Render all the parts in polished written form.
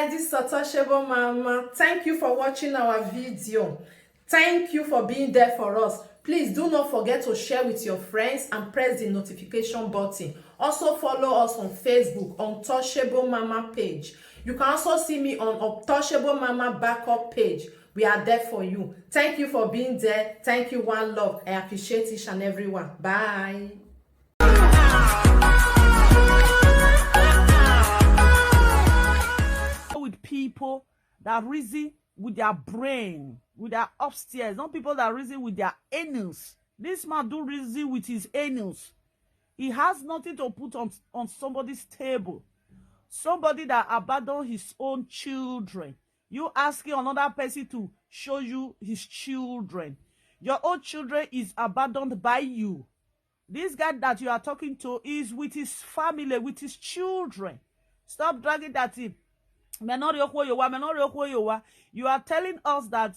guys, this is Ajebor Mama. Thank you for watching our video. Thank you for being there for us. Please do not forget to share with your friends and press the notification button. Also follow us on Facebook on Ajebor Mama page. You can also see me on Ajebor Mama backup page. We are there for you. Thank you for being there. Thank you, one love. I appreciate each and everyone. Bye. With people that reason with their brain, with their upstairs, not people that reason with their anus. This man do reason with his anus. He has nothing to put on somebody's table. Somebody that abandoned his own children. You asking another person to show you his children. Your own children is abandoned by you. This guy that you are talking to is with his family, with his children. Stop dragging that in. You are telling us that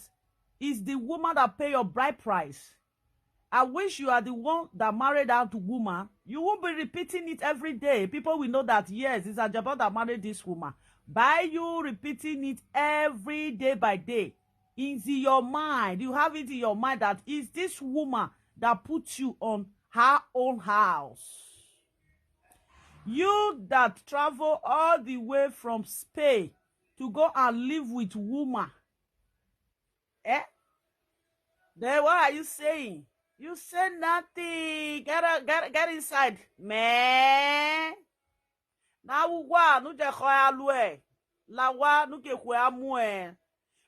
it's the woman that pay your bride price. I wish you are the one that married out woman. You won't be repeating it every day. People will know that, yes, it's Ajebor that married this woman. By you repeating it every day by day, it's in your mind. You have it in your mind that it's this woman that puts you on her own house. You that travel all the way from Spain to go and live with woman. Then what are you saying? You say nothing. Get inside. Man.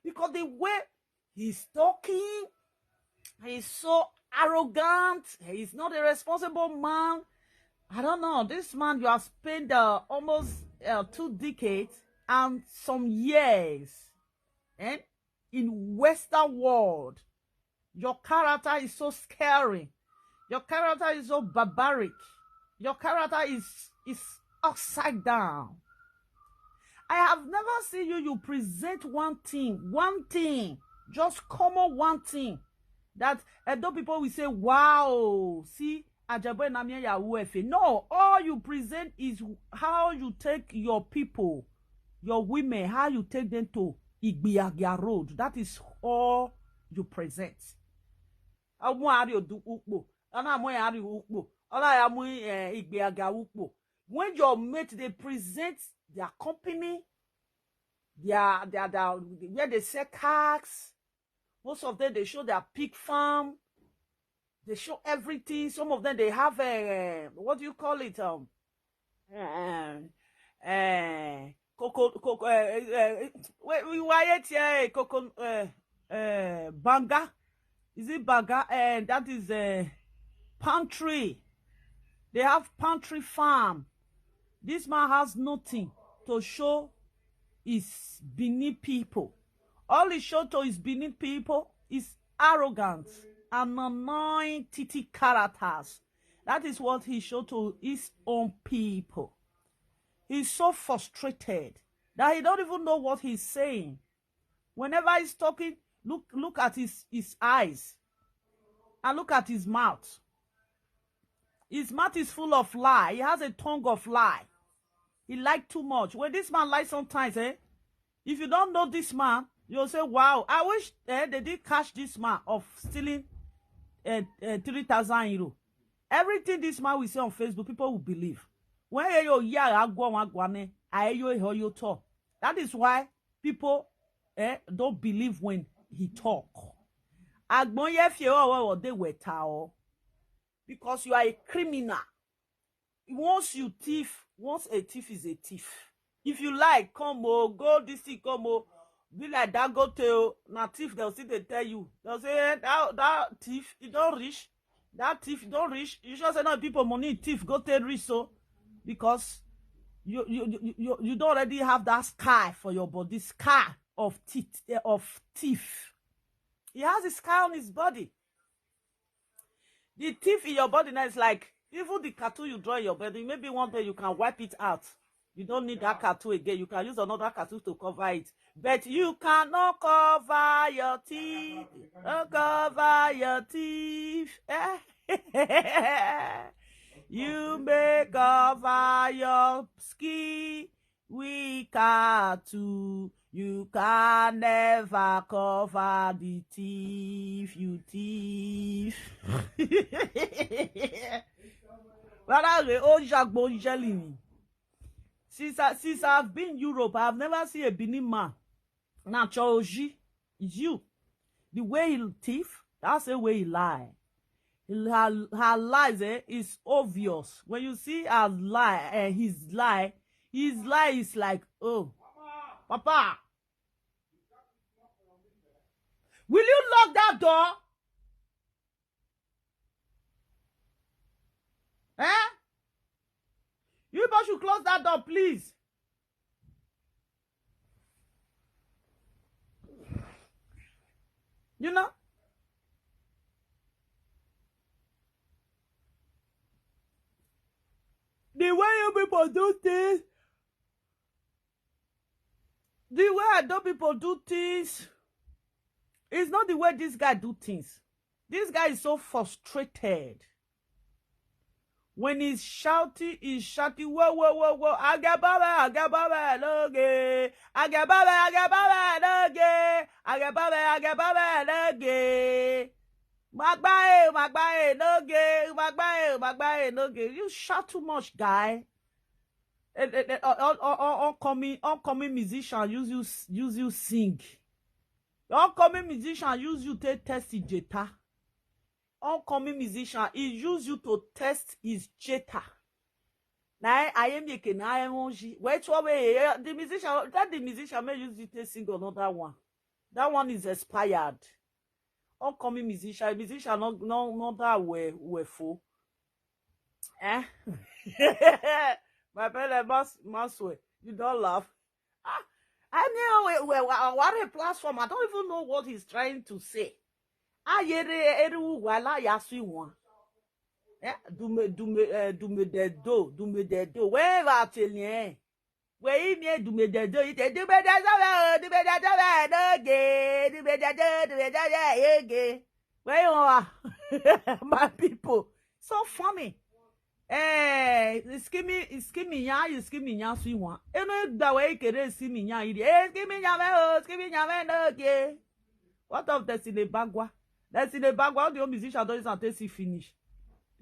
Because the way he's talking, he's so arrogant. He's not a responsible man. I don't know. This man, you have spent almost 2 decades and some years in Western world. Your character is so scary. Your character is so barbaric. Your character is upside down. I have never seen you present one thing, just common one thing. That though people will say, wow, see, Ajebor Namie Yahuefe. No, all you present is how you take your people, your women, how you take them to Igbiagia Road. That is all you present. When your mate, they present their company, their where they sell cars. Most of them, they show their pig farm. They show everything. Some of them, they have a, what do you call it? Banga. Is it banga? And that is a pantry. They have pantry farm. This man has nothing to show his Benin people. All he showed to his Benin people is arrogance and annoying titty characters. That is what he showed to his own people. He's so frustrated that he don't even know what he's saying. Whenever he's talking, look at his eyes and look at his mouth. His mouth is full of lie. He has a tongue of lie. He lies too much. When this man lies sometimes, if you don't know this man, you'll say, wow, I wish they did catch this man of stealing 3,000 euros. Everything this man will say on Facebook, people will believe. When that is why people don't believe when he talk. Because you are a criminal. Once a thief is a thief. If you like, come go this thing, come be like that, go to na thief, they'll see, they tell you. They'll say, that thief, you don't reach. That thief, you don't reach. You should say, no, people money, thief, go take risk, so. Because you don't already have that scar for your body, scar of thief. He has a scar on his body. The thief in your body now is like, even the tattoo you draw in your body, maybe one day you can wipe it out. You don't need that tattoo again. You can use another tattoo to cover it. But you cannot cover your teeth. Don't cover your teeth. You may cover your skin. We tattoo. You can never cover the thief, you thief. Since I've been in Europe, I've never seen a Benin man. Now, Choji, it's you. The way he thief, that's the way he lie. Her lies is obvious. When you see her lie, his lie is like, oh, Papa, will you lock that door? You both should close that door, please. You know? The way you people do things, the way other people do things, is not the way this guy do things. This guy is so frustrated. When he's shouting, whoa, whoa, whoa, whoa, Ajebor, loge, Ajebor, loge, Magbae, loge. You shout too much, guy. Oncoming musician use you sing. Oncoming musician use you to test his jeta. Oncoming musician he use you to test his jeta. Now I am making wait the musician may use you to sing another one. That one is expired. Oncoming musician not that way full. My parents must way. You don't laugh. I know what a platform. I don't even know what he's trying to say. Dume de do. Where va te where me dume de do. Ite dume de where you are, my people? So funny. Skimmy ya sweet one. The way kere skimmy ya skimmy no ge. What of Destiny Bagwa? Destiny Bagwa, the musician doesn't taste it finish.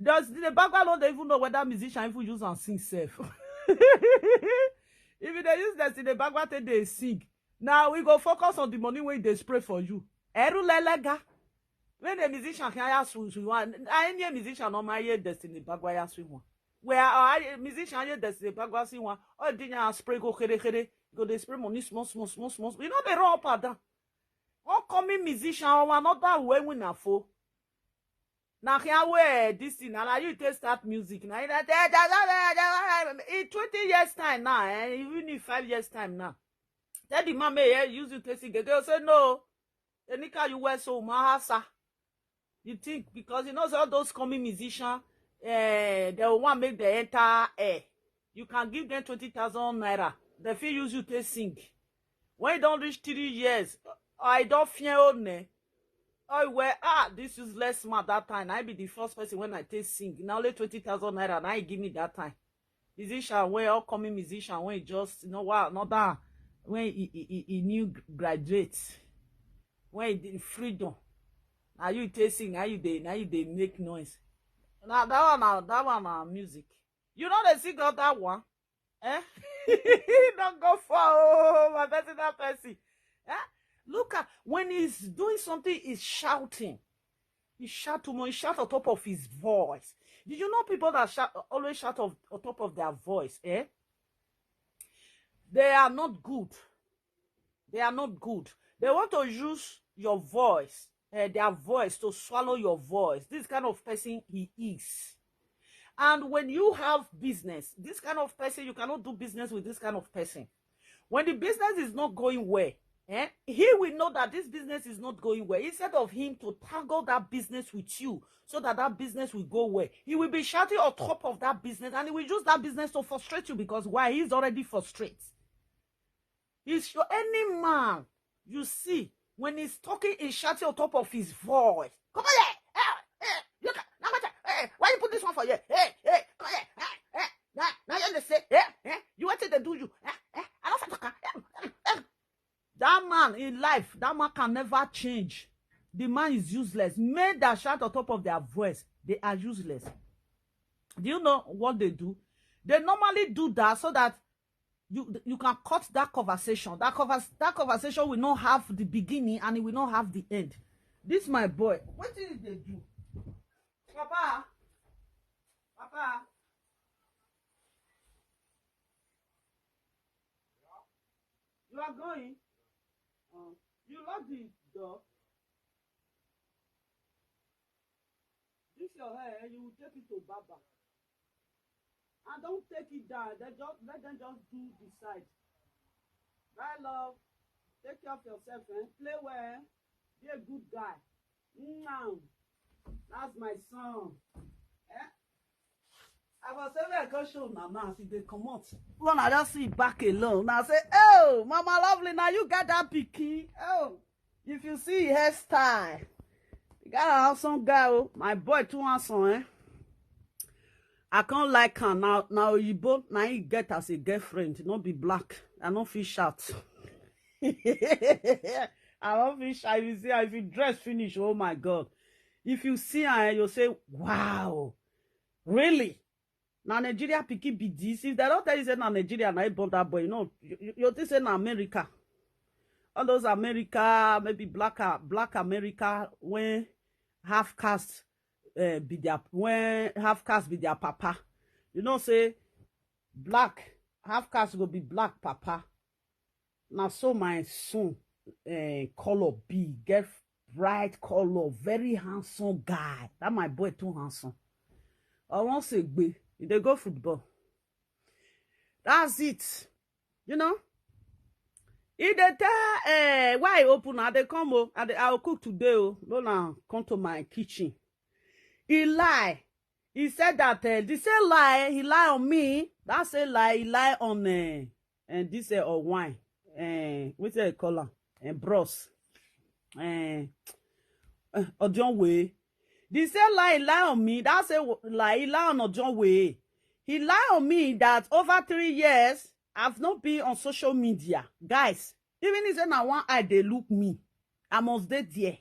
Does the Bagwa don't even know whether musician even use and sing self? If they use Destiny Bagwa they sing. Now we go focus on the money when they spray for you. Eru lelega. When the musician can ask one, any musician no my Destiny Bagwa ya sweet one. Where musician here Destiny Bagwa see one, or didn't spray go go they spray money small. You know they run up at that. Oncoming musician or another way we na for. Now here where this thing now you take start music now in 20 years time now, even in 5 years time now. Tell the man may use you to sing. They say no. The nika you wear so mahasa. You think because you know all those coming musicians, they want make the enter air. You can give them 20,000 naira. They feel use you to sing. When you don't reach 3 years, I don't fear only. I wear this useless man that time. I be the first person when I take sing. Now only 20,000 naira. Now he give me that time. Musician when upcoming musician when he just not that when he new graduates. When he did freedom. Now you take sing. Now you they make noise. Now that one music. You know they sing out that one. Don't go for my personal person. Look at when he's doing something, he's shouting. He shout too much. He shout on top of his voice. Did you know people that always shout on top of their voice? They are not good. They are not good. They want to use your voice, their voice, to swallow your voice. This kind of person he is. And when you have business, this kind of person, you cannot do business with this kind of person. When the business is not going well, he will know that this business is not going well. Instead of him to tackle that business with you so that business will go well, he will be shouting on top of that business and he will use that business to frustrate you because why? He's already frustrated. Any man you see, when he's talking, he's shouting on top of his voice. Come on here! Look at, why you put this one for you? Hey, come on here! Now you understand? You wanted to do you? I don't That man in life, that man can never change. The man is useless. Men that shout on top of their voice, they are useless. Do you know what they do? They normally do that so that you can cut that conversation. That conversation will not have the beginning and it will not have the end. This my boy. What did they do? Papa. You are going? You lock the door. This your hair, you will take it to Baba. And don't take it down. Let them just do the side. Bye, love. Take care of yourself, eh? Play well. Be a good guy. That's my son. Eh? I was saying I can show Mama if they come out. When I just see back alone, I say, oh, Mama lovely, now you got that picky. Oh, if you see hairstyle, you got a handsome guy. Oh, my boy too handsome, eh? I can't like her now. Now you both now you get as a girlfriend, not be black. I don't feel shout. I don't feel shy. If you see her, if you dress finish, oh my God. If you see her, you'll say, wow, really? Now Nigeria picky be this. If they don't tell you say now Nigeria now born that boy, you know, you think say now America. All those America, maybe black America when half caste be their papa. You know say black half caste go be black papa. Now so my son color be get bright color, very handsome guy. That my boy too handsome. I won't say gbe. They go football. That's it. You know? If they tell why open now, they come I'll cook today. No now come to my kitchen. He lie. He said that this say lie, he lie on me. That's a lie, he lie on and this or wine. What's the color? And bros. Odionwere. This say lie on me. That's a lie, he lie on Odionwere. He lie on me that over 3 years I've not been on social media. Guys, even if say now one eye they look me, I must dey there.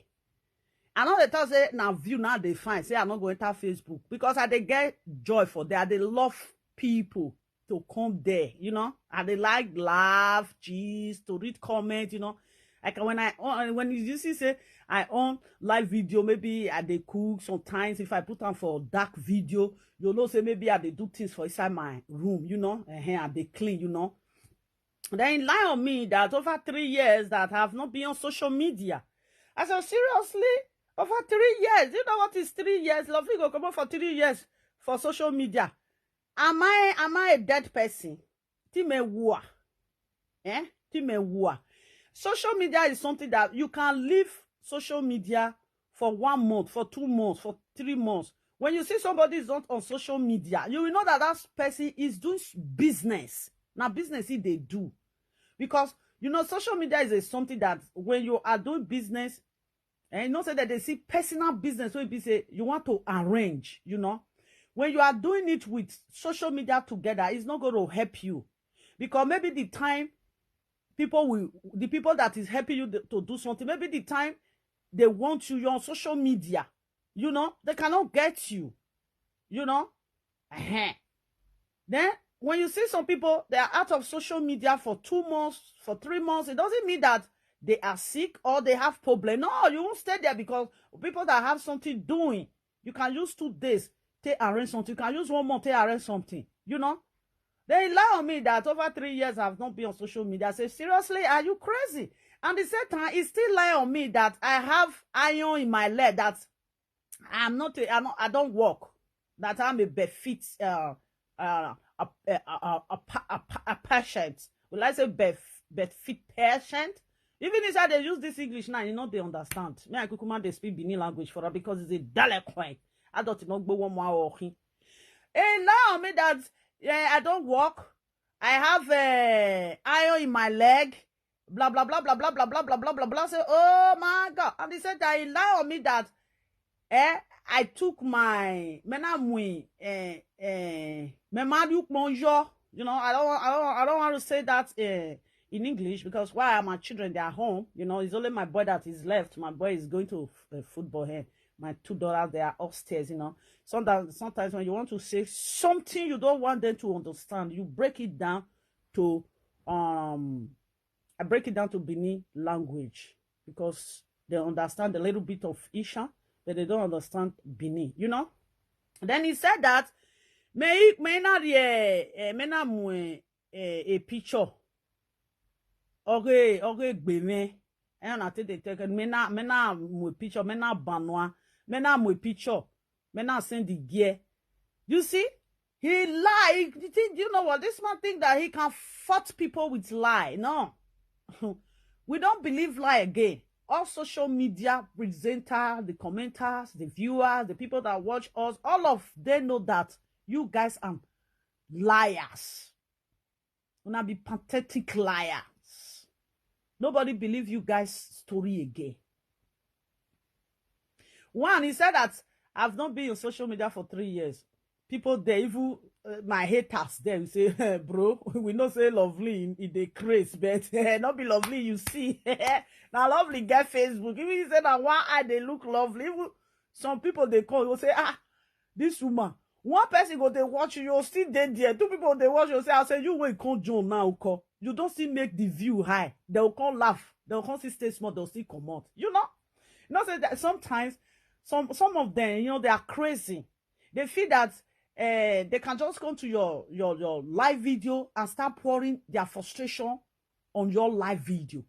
I know they tell say now view now they find say I'm not going to Facebook because I they get joy for that. They love people to come there, you know. And they like laugh, cheese, to read comment, you know. Like when you see say I on live video, maybe I they cook sometimes. If I put on for dark video, you know say maybe I they do things for inside my room, you know, and they clean, you know. Then lie on me that over 3 years that I have not been on social media. I said seriously, over 3 years. You know what is 3 years? Lovely go come on for 3 years for social media. Am I a dead person? Time war. Time war. Social media is something that you can leave social media for 1 month, for 2 months, for 3 months. When you see somebody is not on social media, you will know that that person is doing business. Now, business they do. Because, you know, social media is something that when you are doing business, and you know say that they see personal business, so it say you want to arrange, you know. When you are doing it with social media together, it's not going to help you. Because maybe the time the people that is helping you to do something, maybe the time they want you, you're on social media, you know, they cannot get you, you know. Then when you see some people, they are out of social media for 2 months, for 3 months, it doesn't mean that they are sick or they have problem. No, you won't stay there because people that have something doing, you can use 2 days to arrange something. You can use 1 month to arrange something, you know. They lie on me that over 3 years I've not been on social media. I say, seriously, are you crazy? And the same time, it still lie on me that I have iron in my leg, that I don't walk, that I'm a befit a patient. Will I say befit patient? Even if they use this English now, you know they understand. Me I could they speak Benin language for her because it's a dialect. I don't know go 1 more walking. And now me that I don't walk. I have iron in my leg. Blah blah blah blah blah blah blah blah blah blah blah. Say, oh my God! And they said that he lie on me that I took my menamui bonjour. You know, I don't want to say that in in English, because while my children, they are home, it's only my boy that is left. My boy is going to football here. My two daughters, they are upstairs, Sometimes when you want to say something you don't want them to understand, you break it down to I break it down to Benin language, because they understand a little bit of Isha, but they don't understand Benin, Then he said that may not a picture. Okay, gbeme. And I think they take mena mo picture, mena banwa, mena mo picture, mena send the gear. You see? He lied. You know what? This man think that he can fight people with lie. No. We don't believe lie again. All social media presenters, the commenters, the viewers, the people that watch us, all of them know that you guys are liars. Una be pathetic liars. Nobody believe you guys' story again. One, he said that I've not been on social media for 3 years. People there, even my haters there, we say, bro, we know say lovely in the craze, but not be lovely, you see. Now lovely get Facebook. Even you say that one eye they look lovely. Even some people they call, will say, this woman. One person go they watch you still dead there. Two people they watch you say, I say you wait come join now, call. You don't still make the view high. They'll come laugh. They'll come stay small. They'll still come out. Say that sometimes some of them, they are crazy. They feel that they can just come to your live video and start pouring their frustration on your live video,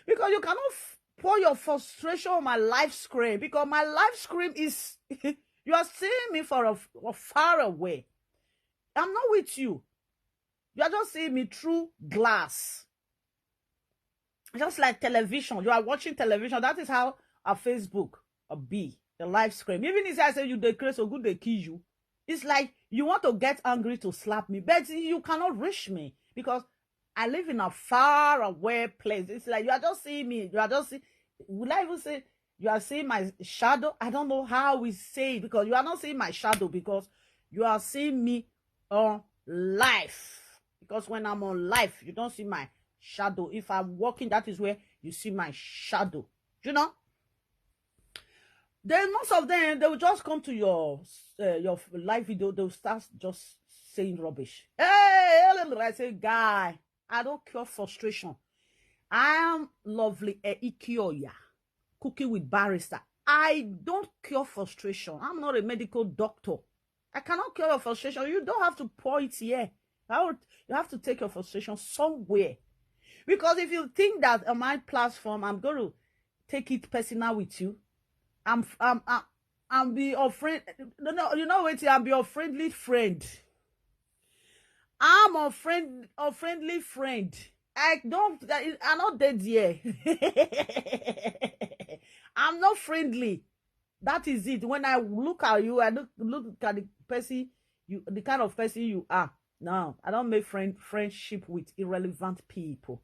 because you cannot pour your frustration on my live screen, because my live screen is you are seeing me from far away. I'm not with you. You are just seeing me through glass. Just like television. You are watching television. That is how a Facebook be, the live screen. Even if I say you decrease so good they kill you, it's like you want to get angry to slap me, but you cannot reach me because I live in a far away place. It's like you are just seeing me. You are just seeing, would I even say you are seeing my shadow? I don't know how we say it, because you are not seeing my shadow, because you are seeing me on live. Because when I'm on live, you don't see my shadow. If I'm walking, that is where you see my shadow. Then most of them, they will just come to your live video. They'll start just saying rubbish. Hey, I say, guy, I don't cure frustration. I am lovely Ikioya, cooking with barrister. I don't cure frustration. I'm not a medical doctor. I cannot cure your frustration. You don't have to pour it here. You have to take your frustration somewhere. Because if you think that on my platform, I'm going to take it personal with you, I'm be your friend. No, you know what? I'm your friendly friend. I'm a friendly friend. I'm not dead yet. I'm not friendly. That is it. When I look at you, I look at the person, the kind of person you are. No, I don't make friendship with irrelevant people.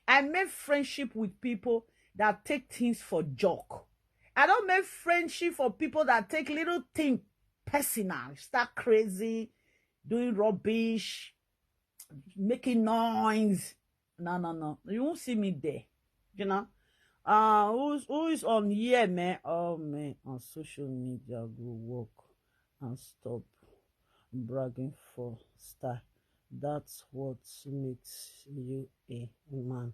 I make friendship with people that take things for joke. I don't make friendship for people that take little things personal, start crazy, doing rubbish, making noise. No. You won't see me there. Who is on here, man? Oh, man, on social media, go work and stop bragging for style. That's what makes you a man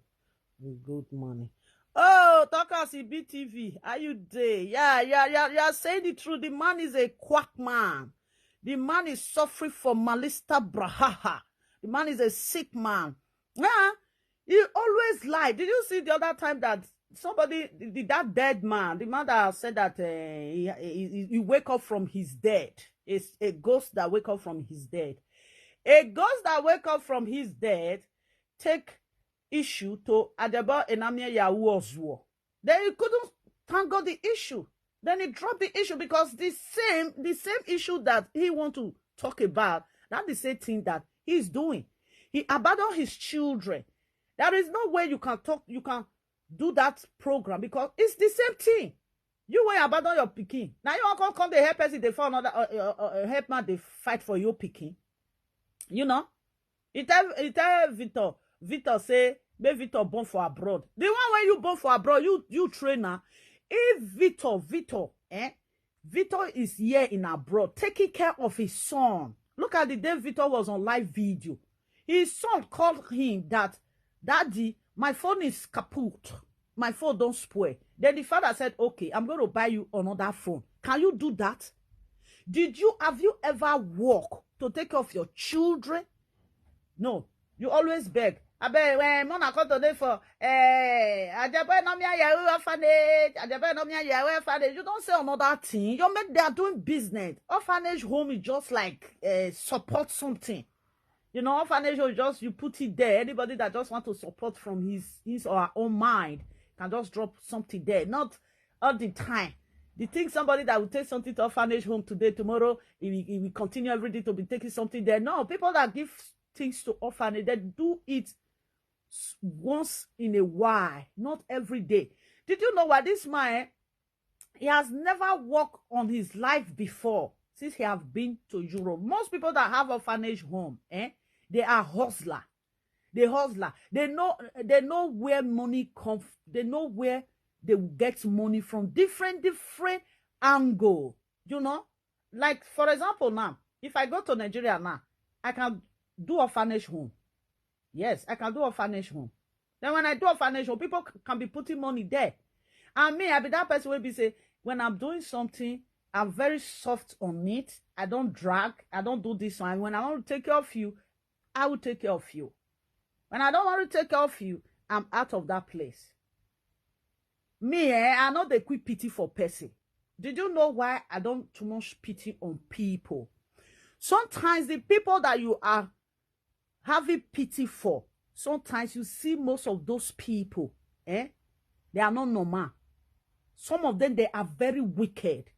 with good money. Oh, talkers in BTV, are you there? Yeah, you're saying the truth. The man is a quack man. The man is suffering from malista brahaha. The man is a sick man. Yeah, he always lied. Did you see the other time that somebody, that dead man, the man that said that he wake up from his dead? It's a ghost that wake up from his dead. A ghost that wake up from his dead take issue to Ajebor Enamia Yahuozwo. Then he couldn't tangle the issue. Then he dropped the issue because the same issue that he want to talk about, that's the same thing that he's doing. He abandoned his children. There is no way you can do that program because it's the same thing. You will abandon your pikin. Now you want to come the help person, they find another help man, they fight for your pikin. It tell Victor say Make Victor born for abroad. The one when you born for abroad, you trainer. If Victor, Victor is here in abroad, taking care of his son. Look at the day Victor was on live video. His son called him that, Daddy, my phone is kaput. My phone don't spoil. Then the father said, okay, I'm going to buy you another phone. Can you do that? Have you ever worked to take care of your children? No. You always beg. I beg when Mona come today for Ajebor no me orphanage. Ajebor no me orphanage. You don't say another thing. You make they are doing business. Orphanage home is just like support something. You know, orphanage home just you put it there. Anybody that just want to support from his or her own mind can just drop something there. Not all the time. The thing somebody that will take something to orphanage home today, tomorrow, he will continue every day to be taking something there. No, people that give things to orphanage, they do it once in a while, not every day. Did you know what this man, he has never worked on his life before since he have been to Europe. Most people that have orphanage home, they are hustler. They hustler. They know where money comes. They know where they will get money from different angle. You know, like for example, now if I go to Nigeria now, I can do orphanage home. Yes, I can do orphanage home. Then when I do orphanage home, people can be putting money there. And me, I be that person will be say, when I'm doing something, I'm very soft on it. I don't drag. I don't do this one. When I want to take care of you, I will take care of you. When I don't want to take care of you, I'm out of that place. Me, I know they quit pity for person. Did you know why I don't too much pity on people? Sometimes the people that you are having pity for, sometimes you see most of those people, they are not normal. Some of them, they are very wicked.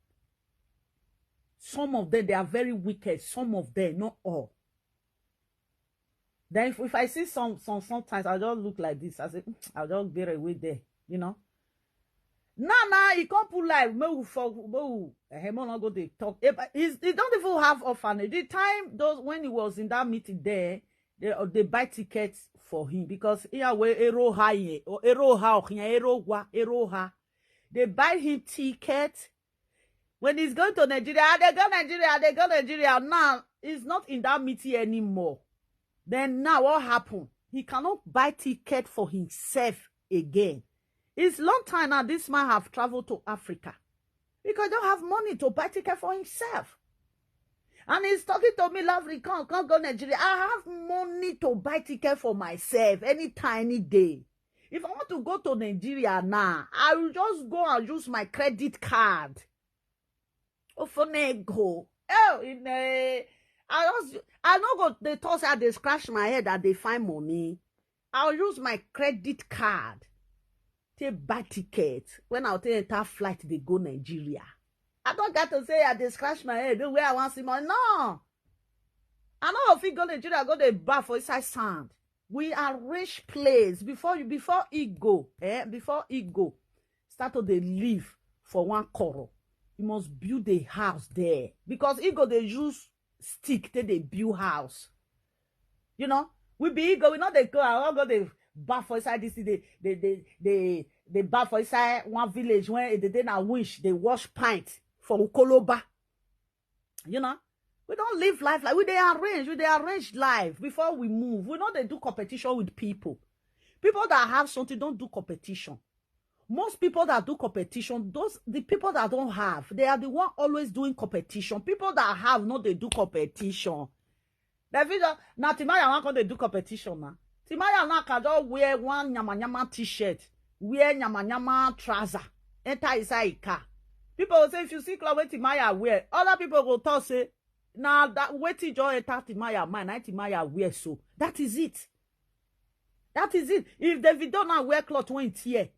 Some of them, they are very wicked. Some of them, not all. Then if I see sometimes I'll just look like this. I say, I'll just get away there, you know. Nah, he can't put life. He not go to talk. He don't even have orphanage. The time when he was in that meeting there, they buy tickets for him because they buy him tickets. When he's going to Nigeria, they go Nigeria. Now he's not in that meeting anymore. Then now what happened? He cannot buy ticket for himself again. It's long time now this man have traveled to Africa because he don't have money to buy ticket for himself. And he's talking to me, lovely, can't go Nigeria. I have money to buy ticket for myself anytime, any day. If I want to go to Nigeria now, I will just go and use my credit card. I don't go, they toss out, they scratch my head and they find money. I'll use my credit card. Take buy ticket. When I'll take a flight, they go Nigeria. I don't got to say they scratch my head. Where I want to see money. No. I know if you go Nigeria, go to bar for inside sand. We are rich place. Before it go, start to they live for one quarter. You must build a house there. Because it go they use stick till they build house. You know, we be ego, we know they go, I go they bath for inside this, they bath for inside one village when they didn't wish they wash pint for Ukoloba. You know, we don't live life like we arrange life before we move. We know they do competition with people. People that have something don't do competition. Most people that do competition, the people that don't have, they are the one always doing competition. People that have, no, they do competition. Now Timaya want to do competition now. Timaya now can just wear one nyama t-shirt, wear nyama trouser, enter inside a car. People will say if you see clothes where Timaya wear, other people will talk say, now that waiting just enter Timaya man, I Timaya wear so. That is it. That is it. If David don't now wear clothes when it's here,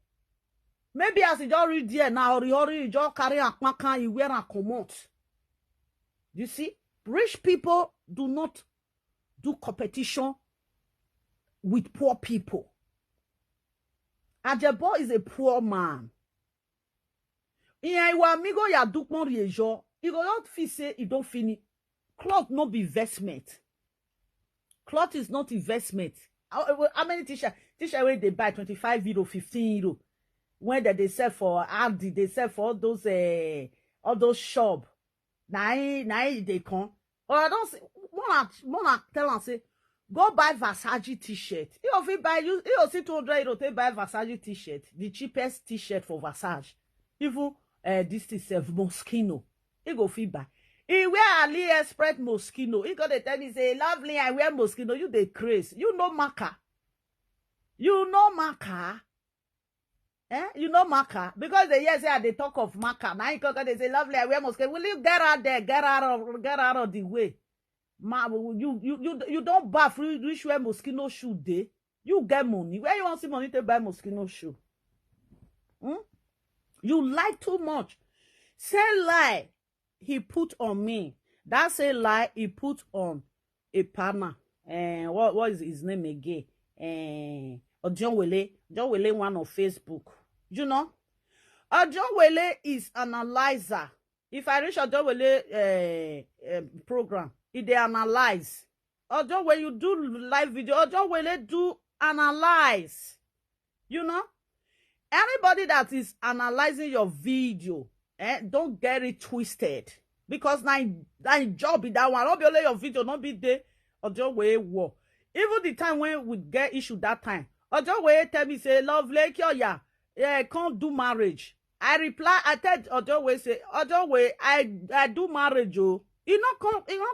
maybe as he just read there now, he just carry a kmakan, he wear a commot. You see, rich people do not do competition with poor people. Ajebor is a poor man. Iwa amigo ya dukmon riejo. He go not feel say he don't finish. Cloth no be investment. Cloth is not investment. How many t-shirts? T-shirt where they buy 25 euro, 15 euro. When they sell for Aldi, they sell for all those shop. Now they come. Or I don't say, wanna tell and say, go buy Versace t-shirt. You buy you see 200 euro, they buy Versace t-shirt, the cheapest t-shirt for Versace. Even this is Moschino. You go fit buy. He wear AliExpress Moschino. He got to tell me say, lovely, I wear Moschino. You the craze. You know marker. You know marker. You know marker. Because they say they talk of marker. Now they say, lovely, I wear Moschino. Will you get out there? Get out of the way. You don't bath. You wear Moschino shoe day. You get money. Where you want to see money to buy Moschino shoe? You lie too much. Say lie he put on me. That's a lie he put on a partner. What is his name again? Odionwere. Odionwere one on Facebook. You know? Odionwere is analyzer. If I reach Odionwere program, if they analyze. Odionwere, you do live video. Odionwere do analyze. You know? Anybody that is analyzing your video, don't get it twisted. Because my job is that one. Not be only your video, not be there. Odionwere war. Even the time when we get issue that time, Odionwere tell me, say, lovely, yeah, can't do marriage. I reply, I tell Odionwere, say, Odionwere, I do marriage, oh. He not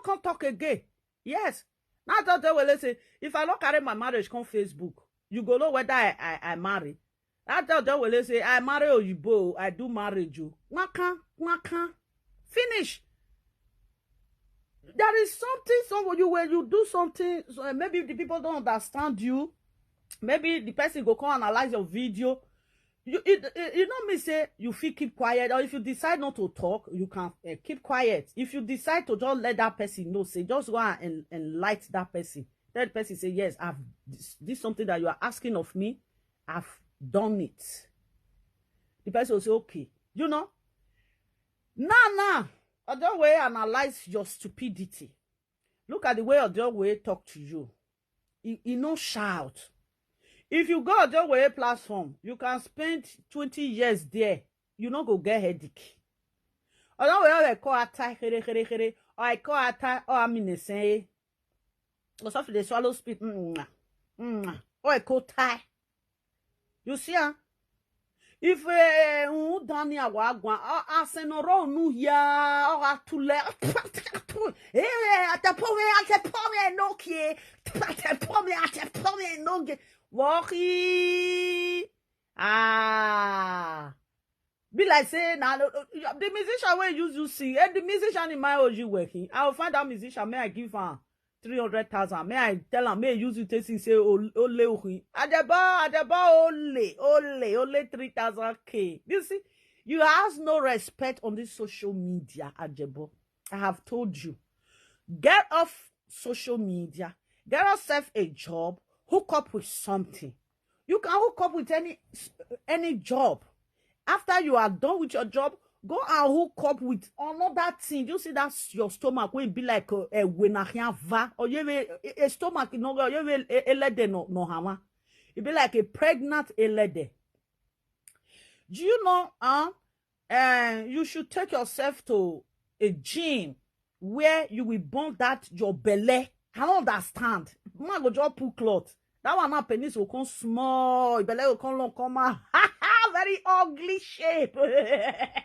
come talk again. Yes. Now Odionwere say, if I don't carry my marriage on Facebook, you go know whether I marry. After Odionwere say, I marry Oyibo, I do marriage. Waka. Finish. There is something when you do something, so maybe the people don't understand you. Maybe the person go come analyze your video. You know me say you feel keep quiet, or if you decide not to talk, you can keep quiet. If you decide to just let that person know, say just go and enlighten that person. That person say, yes, I've this something that you are asking of me, I've done it. The person will say, okay. You know? Nah. Odionwere analyze your stupidity. Look at the way Odionwere talk to you. He no shout. If you go Odionwere platform, you can spend 20 years there. You not go get headache. Odionwere I call attack, or I call attack, or I'm in the same. Or something they swallow spit. Or I call tie. You see, if Dani Awagwa, Asenoro nu ya, or Atule, at the pome, no key, at the pome, no get, walkie. Be like say, now the musician will use you see, and the musician in my OG working. I will find that musician, may I give her 300,000. May I tell her, may I use it to say, ole, Ajebor, ole, 3,000K. You see, you have no respect on this social media, Ajebor. I have told you. Get off social media, get yourself a job, hook up with something. You can hook up with any job. After you are done with your job, go and hook up with another thing. You see that's your stomach will be like a wenahia or you have a stomach no you have a lede no hama. It be like a pregnant lede. Do you know you should take yourself to a gym where you will burn that your belly. I don't understand. Man go just pull cloth. That one not penis will come small, your belly will come long, come out. Very ugly shape. That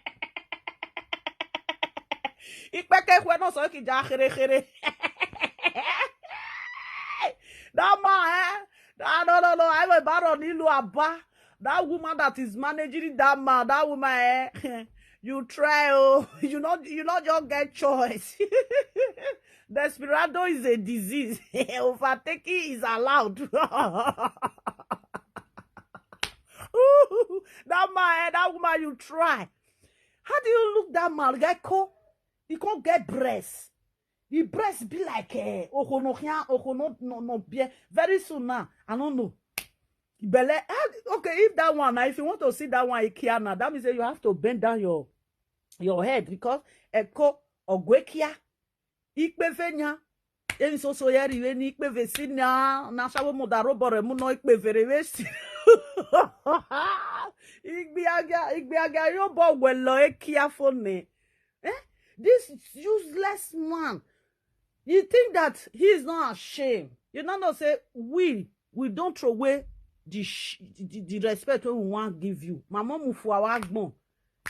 man, no, I will borrow Nilu Abba. That woman that is managing that man, that woman, you try, you not just get choice. Desperado is a disease. Overtaking is allowed. That man, that woman, you try. How do you look that man? He can't get breast. The breast be like no very soon now. I don't know. Okay, if that one now, if you want to see that one IKEA now, that means that you have to bend down your head because echo ogwekia ikbefenya Eni so yeri we ni ikpe vesi na shawo mo da robore mu no ikpe vere vesi. Igbi aga yo bo welo ekia phone. This useless man. You think that he is not ashamed? You know say we don't throw away the respect we want give you. Mama mu for our agbon.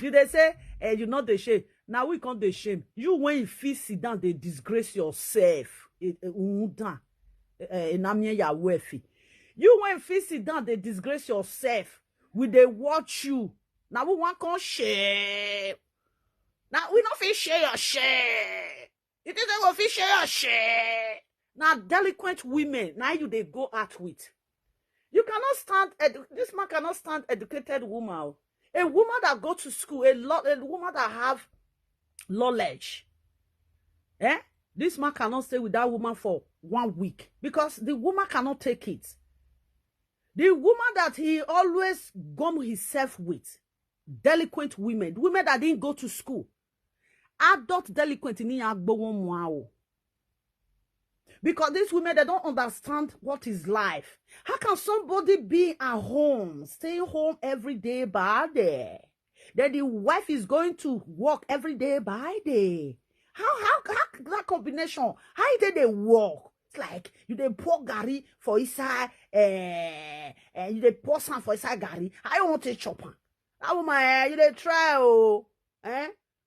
You they say you not the shame. Now we can't the shame. You when you feel sit down, they disgrace yourself. You when you feel sit down, they disgrace yourself. We they watch you. Now we want to share. Now we not feel share your share. You think they will feel share your share? Now delinquent women. Now you they go out with. You cannot stand. This man cannot stand educated woman. A woman that go to school. A woman that have knowledge. This man cannot stay with that woman for 1 week because the woman cannot take it. The woman that he always gum himself with, delinquent women that didn't go to school, adult delinquent in Agbo. Because these women, they don't understand what is life. How can somebody be at home, staying home every day by day? Then the wife is going to work every day by day. How that combination? How did they work? It's like you dey pour gari for inside, you dey pour sand for inside gari. How you want to chop am? That woman, you dey try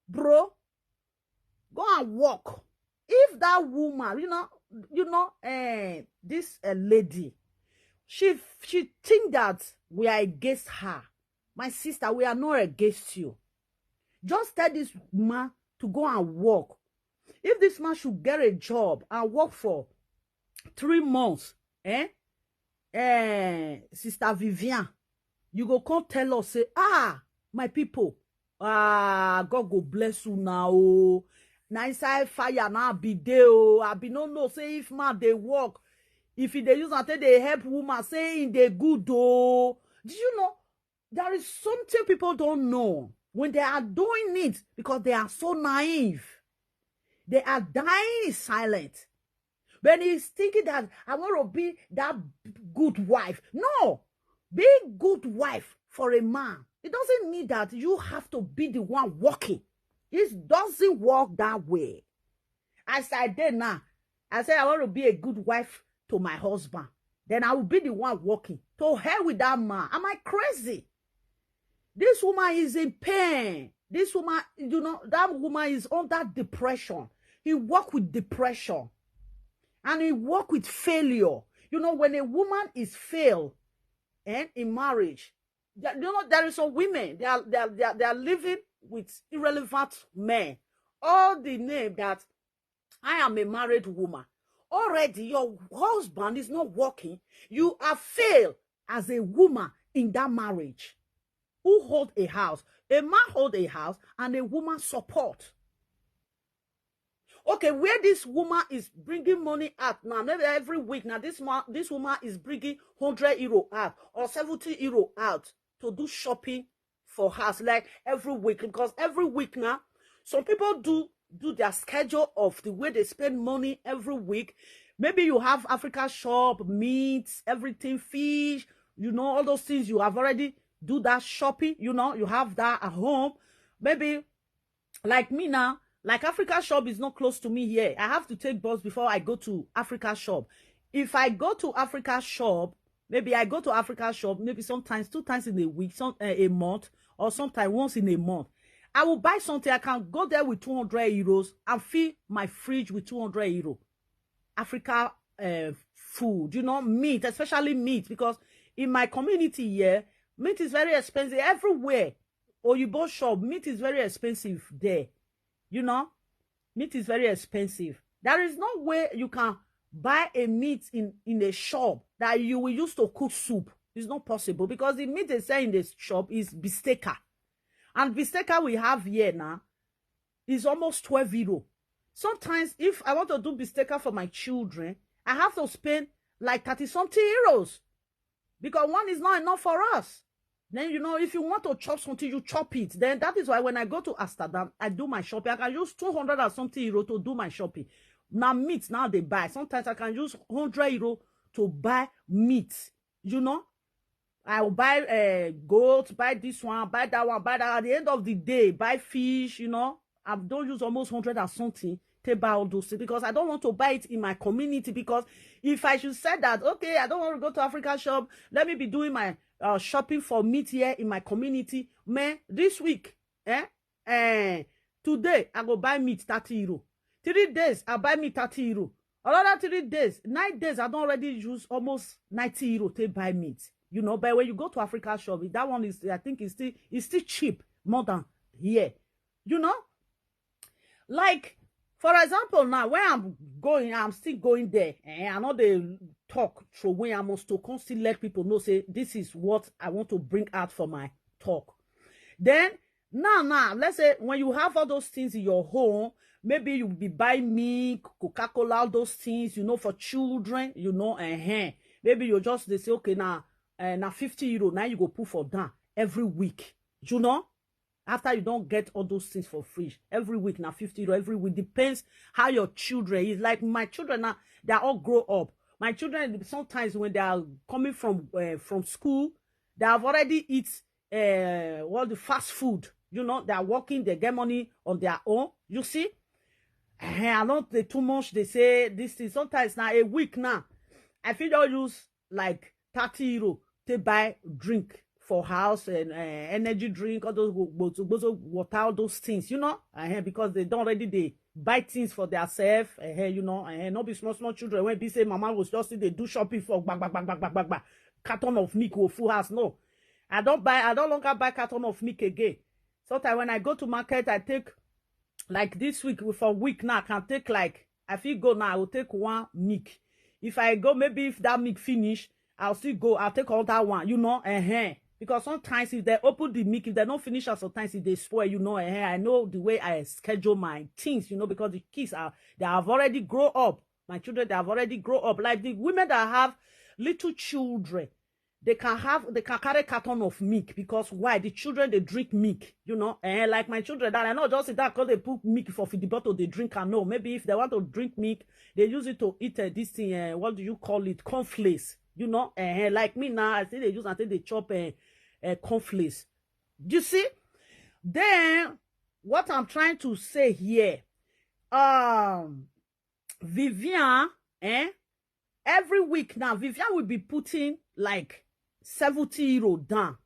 bro, go and work. If that woman, this lady, she think that we are against her. My sister, we are not against you. Just tell this man to go and work. If this man should get a job and work for 3 months, Sister Vivian, you go come tell us, say, my people, God go bless you now. Now inside fire now be there. I be no say if man they work, if they use until they help woman, saying they good though. Did you know there is something people don't know when they are doing it because they are so naive. They are dying silent. When he's thinking that I want to be that good wife. No, be good wife for a man. It doesn't mean that you have to be the one working. It doesn't work that way. As I did now, I said I want to be a good wife to my husband. Then I will be the one working. To hell with that man. Am I crazy? This woman is in pain. This woman, that woman is under depression. He work with depression. And he work with failure. When a woman is failed in marriage, there is some women, they are living with irrelevant men. All the name that I am a married woman. Already your husband is not working. You are failed as a woman in that marriage. Who hold a house? A man hold a house and a woman support. Okay, where this woman is bringing money out now, maybe every week now, this woman is bringing €100 out or €70 out to do shopping for house, like every week. Because every week now, some people do their schedule of the way they spend money every week. Maybe you have Africa shop, meats, everything, fish, all those things. You have already do that shopping, you have that at home. Maybe like me now, like Africa shop is not close to me here. I have to take bus before I go to Africa shop. If I go to Africa shop, maybe I go to Africa shop, maybe sometimes 2 times in a week, a month, or sometimes once in a month. I will buy something. I can go there with €200 and fill my fridge with €200. Africa food, meat, especially meat, because in my community here, meat is very expensive everywhere. Oyibo shop, meat is very expensive there. Meat is very expensive. There is no way you can buy a meat in a shop that you will use to cook soup. It's not possible because the meat they sell in the shop is bistecca. And bistecca we have here now is almost €12. Sometimes if I want to do bistecca for my children, I have to spend like 30-something euros because one is not enough for us. Then, if you want to chop something, you chop it. Then that is why when I go to Amsterdam, I do my shopping. I can use €200 and something to do my shopping. Now meat now they buy. Sometimes I can use 100 euro to buy meat. You know, I will buy goat, buy this one, buy that one, buy that. At the end of the day, buy fish. You know, I don't use almost 100 or something to buy all those things because I don't want to buy it in my community. Because if I should say that, okay, I don't want to go to Africa shop, let me be doing my shopping for meat here in my community. Man, this week, today I go buy meat 30 euro. 3 days I buy meat 30 euro. Another 3 days, 9 days I don't already use almost 90 euro to buy meat. You know, but when you go to Africa shop, that one is, I think it's still cheap more than here. You know, like for example, now when I'm going, I'm still going there, and I know they talk through when I must to constantly let people know, say this is what I want to bring out for my talk. Then now, let's say when you have all those things in your home, maybe you be buying milk, Coca-Cola, all those things, you know, for children, you know, maybe you just they say, okay, now 50 euro, now you go put for down every week, you know. After you don't get all those things for free every week, now 50 euro every week. Depends how your children is. Like my children now, they all grow up. My children sometimes when they are coming from school, they have already eat the fast food. You know, they are working, they get money on their own. You see, I don't they too much. They say this thing. Sometimes now a week now, I feel they'll use like 30 euro to buy drink for house and energy drink, all those water, all those things, you know, because they don't already they buy things for themselves, you know, not be small children when be say mama was just they do shopping for carton of milk or full house. No, I don't longer buy carton of milk again. Sometimes when I go to market, I take like this week for week now, I can take like I feel go now, I will take one milk. If I go, maybe if that milk finish, I'll still go, I'll take all that one, you know, because sometimes if they open the milk, if they don't finish, sometimes if they spoil, you know, I know the way I schedule my things, you know, because the kids they have already grown up. My children, they have already grown up. Like the women that have little children, they can carry carton of milk because why? The children, they drink milk, you know, like my children that I know just that because they put milk for the bottle, they drink and no. Maybe if they want to drink milk, they use it to eat this thing, what do you call it? Cornflakes, you know, like me now, I say they use until they chop cornflakes. You see? Then what I'm trying to say here, Vivian, every week now, Vivian will be putting like 70 euro down.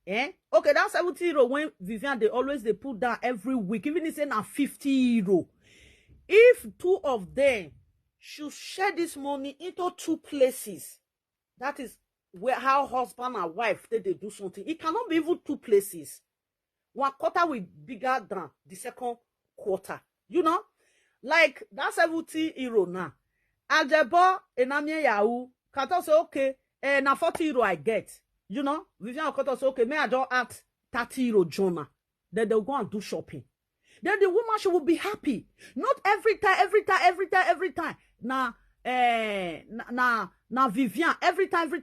Okay, that's 70 euro when Vivian they put down every week, even if it's now 50 euro. If two of them should share this money into two places, that is where how husband and wife they do something. It cannot be even two places. One quarter will be bigger than the second quarter. You know, like that 70 euro now. Ajebor enamie yahoo. Kato say okay, na 40 euro I get. You know, Vivian Kato say okay, may I just add 30 euro Jonah. Then they'll go and do shopping. Then the woman she will be happy. Not every time. Now Vivian, every time,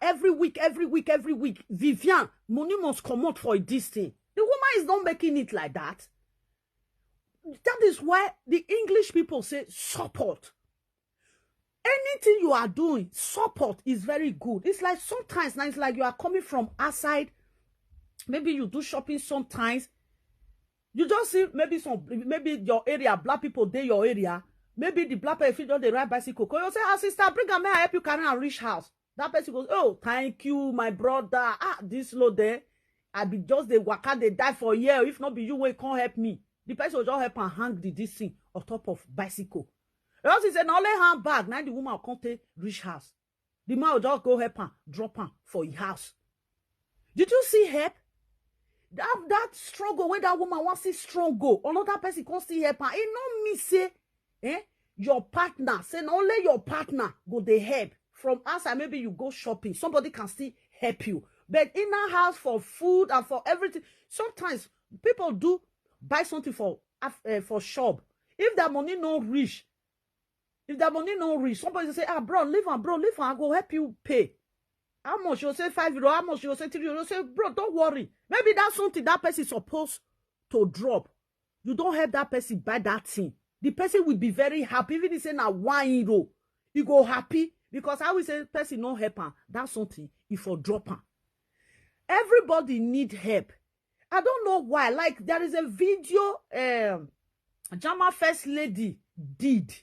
every week. Vivian, money must come out for this thing. The woman is not making it like that. That is why the English people say support. Anything you are doing, support is very good. It's like sometimes now it's like you are coming from outside. Maybe you do shopping sometimes. You just see maybe your area, black people, they your area. Maybe the black person don't they ride bicycle. You say, oh, sister, bring a man, help you carry and reach house. That person goes, oh, thank you, my brother. This load there. I be just the waka, they die for a year. If not be you, we can't help me. The person will just help and hang this thing on top of bicycle. Else he said, now let her bag. Now the woman will come to reach house. The man will just go help and drop her for his house. Did you see help? That struggle when that woman wants to see struggle. Another person can't see help her. It not me say, your partner, say only your partner go they help. From outside, maybe you go shopping. Somebody can still help you. But in our house for food and for everything, sometimes people do buy something for shop. If that money no reach, somebody say, bro, leave and I go help you pay. How much? You say 5 euro, how much? You say 3 euro. You say, bro, don't worry. Maybe that's something that person is supposed to drop. You don't help that person buy that thing. the person will be very happy. Even if he say na 1 euro, he go happy because I will say person no help am. That's something if for drop am. Everybody need help. I don't know why. Like there is a video Jama First Lady did.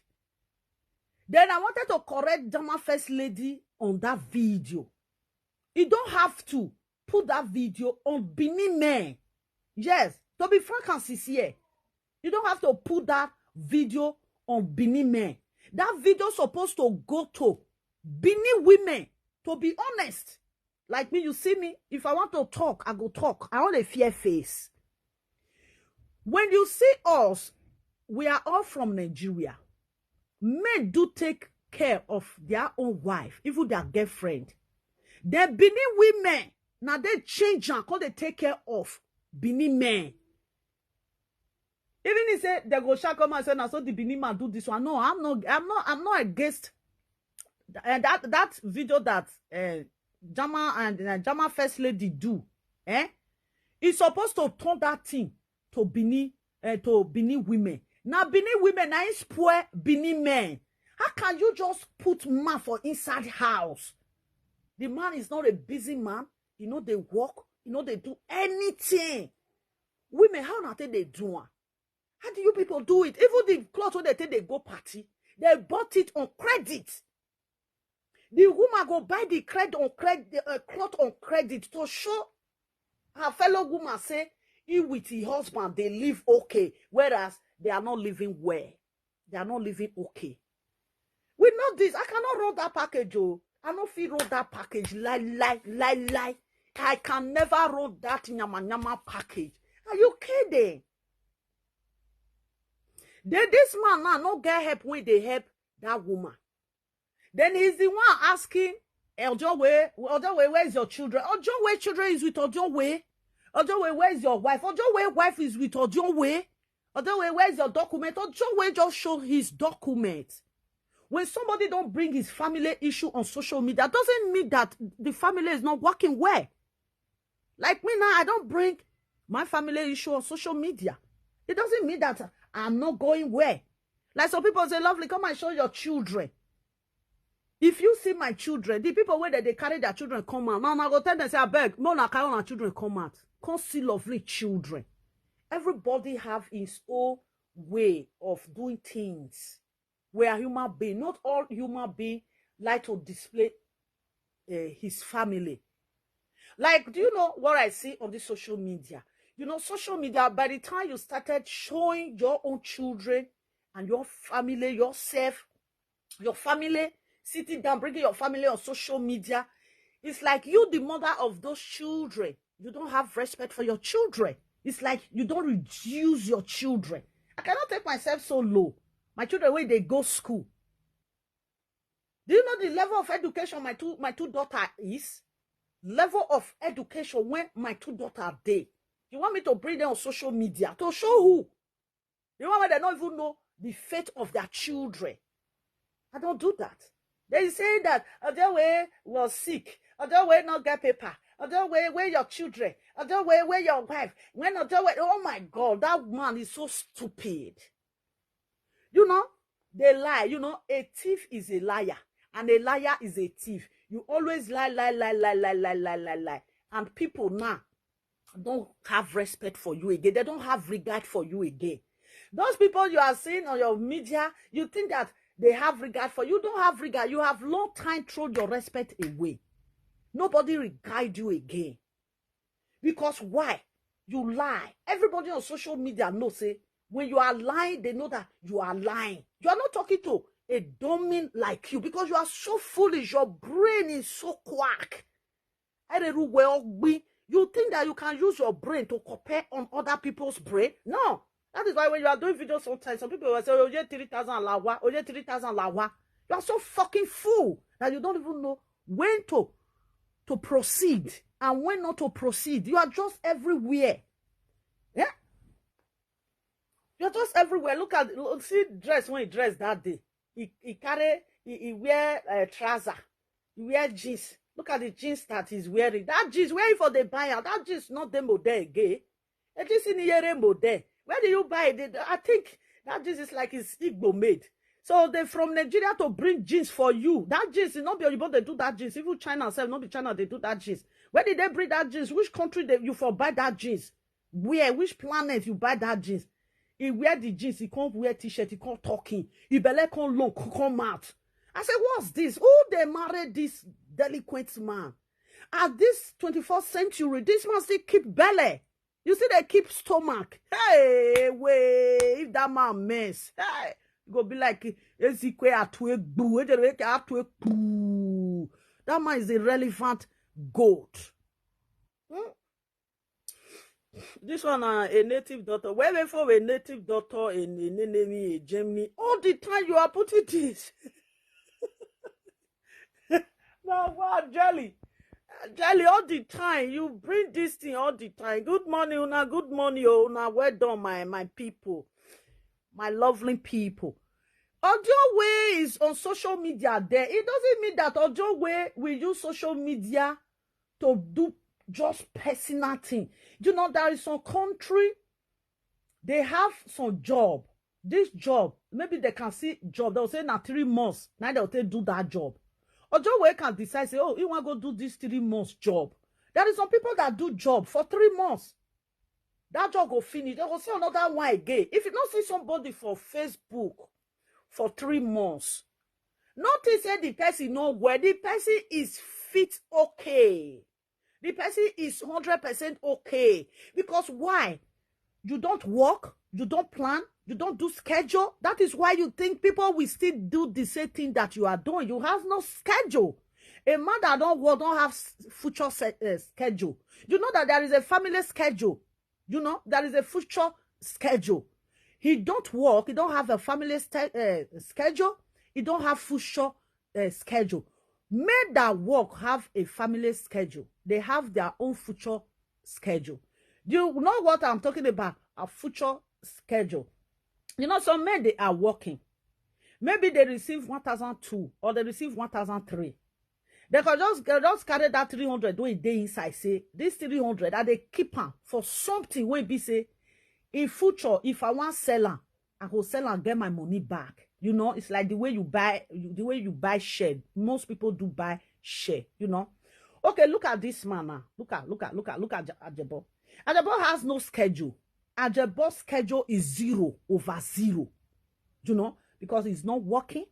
Then I wanted to correct Jama First Lady on that video. You don't have to put that video on Benin men. Yes, to be frank and sincere, you don't have to put that video on Benin men. That video supposed to go to Benin women. To be honest, like me, you see me, if I want to talk, I go talk. I want a fair face. When you see us, we are all from Nigeria. Men do take care of their own wife, even their girlfriend. The Benin women, now they change and call they take care of Benin men. Even if say they go shack come and say, now so the Benin man do this one. No, I'm not against that video that Jama and Jama First Lady do. It's supposed to turn that thing to Benin women. Now Benin women now spoil Benin men. How can you just put man for inside house? The man is not a busy man. You know they work. You know they do anything. Women, how not they do? How do you people do it? Even the clothes when they take they go party, they bought it on credit. The woman go buy the credit on credit, cloth on credit to show her fellow woman say he with his husband they live okay, whereas they are not living well. They are not living okay. We know this. I cannot run that package, oh. I don't feel run that package. Lie. I can never run that nyama package. Are you kidding? Then this man now no get help when they help that woman. Then he's the one asking, Odionwere, where is your children? Odionwere children is with Odionwere. Odionwere, where is your wife? Odionwere wife is with Odionwere. Odionwere, where is your document? Odionwere just show his document. When somebody don't bring his family issue on social media, doesn't mean that the family is not working well. Like me now, I don't bring my family issue on social media. It doesn't mean that I'm not going well. Like some people say, lovely, come and show your children. If you see my children, the people where they carry their children come out, now I go tell them, say, I beg, no, na carry our children come out. Come see lovely children. Everybody have his own way of doing things. We are human beings. Not all human beings like to display his family. Like, do you know what I see on the social media? You know, social media, by the time you started showing your own children and your family, yourself, your family, sitting down, bringing your family on social media, it's like you, the mother of those children, you don't have respect for your children. It's like you don't reduce your children. I cannot take myself so low. My children, when they go school. Do you know the level of education my two daughter is? Level of education when my two daughters dey. You want me to bring them on social media to show who? You want me they don't even know the fate of their children. I don't do that. They say that Odionwere was sick. Odionwere not get paper. Odionwere, where your children? Odionwere, where your wife? When Odionwere, oh my God, that man is so stupid. You know, they lie. You know, a thief is a liar. And a liar is a thief. You always lie. And people now don't have respect for you again. They don't have regard for you again. Those people you are seeing on your media, you think that they have regard for you. You don't have regard. You have long time thrown your respect away. Nobody regard you again. Because why? You lie. Everybody on social media knows, say, when you are lying, they know that you are lying. You are not talking to a dummy like you because you are so foolish. Your brain is so quack. You think that you can use your brain to compare on other people's brain? No. That is why when you are doing videos sometimes, some people will say, oh, you 3,000 lawa, oh, you 3,000 lawa. You are so fucking fool that you don't even know when to proceed and when not to proceed. You are just everywhere. Yeah? You're just everywhere. See dress when he dressed that day. He wear trouser. He wear jeans. Look at the jeans that he's wearing. That jeans, where you for the buyer? That jeans not the model again. It is in the model. Where do you buy it? I think That jeans is like it's Igbo made. So they from Nigeria to bring jeans for you. That jeans is not be Oyibo they do that jeans. Even China self, not be China they do that jeans. Where did they bring that jeans? Which country you for buy that jeans? Where? Which planet you buy that jeans? He wear the jeans, he can't wear t-shirt, he can't talking. He belly can't long, come out. I said, what's this? Who they married this delinquent man? At this 21st century, this man still keep belly. You see, they keep stomach. Hey, wait, if that man mess, hey, go be like Ezekwe atwe boo. That man is a relevant goat. This one a native daughter. Where for a native daughter in Germany? All the time you are putting this. No, wow, Jelly, all the time you bring this thing all the time. Good morning, Una. Good morning, Una. Well done, my people, my lovely people. Odionwere is on social media. There, it doesn't mean that Odionwere will use social media to do just personal thing. You know, there is some country, they have some job. This job, maybe they can see job. They'll say, now 3 months. Now they'll do that job. Odionwere can decide, say, oh, you want to go do this 3 months job. There is some people that do job for 3 months. That job will finish. They will see another one again. If you don't see somebody for Facebook for 3 months, notice that the person know where the person is fit okay. The person is 100% okay. Because why? You don't work, you don't plan, you don't do schedule. That is why you think people will still do the same thing that you are doing. You have no schedule. A man that don't work don't have future schedule. You know that there is a family schedule. You know, there is a future schedule. He don't work, he don't have a family schedule. He don't have future schedule. Men that work have a family schedule. They have their own future schedule. Do you know what I'm talking about? A future schedule. You know, some men, they are working. Maybe they receive 1,002 or they receive 1,003. They can just carry that 300 when they inside. Say, this 300 that they keep on for something when be say, in future, if I want seller, I will sell and get my money back. You know, it's like the way you buy share. Most people do buy share, you know. Okay, look at this man now. Look at Ajebor. Ajebor has no schedule. Ajebor's schedule is 0 over 0. You know, because he's not working.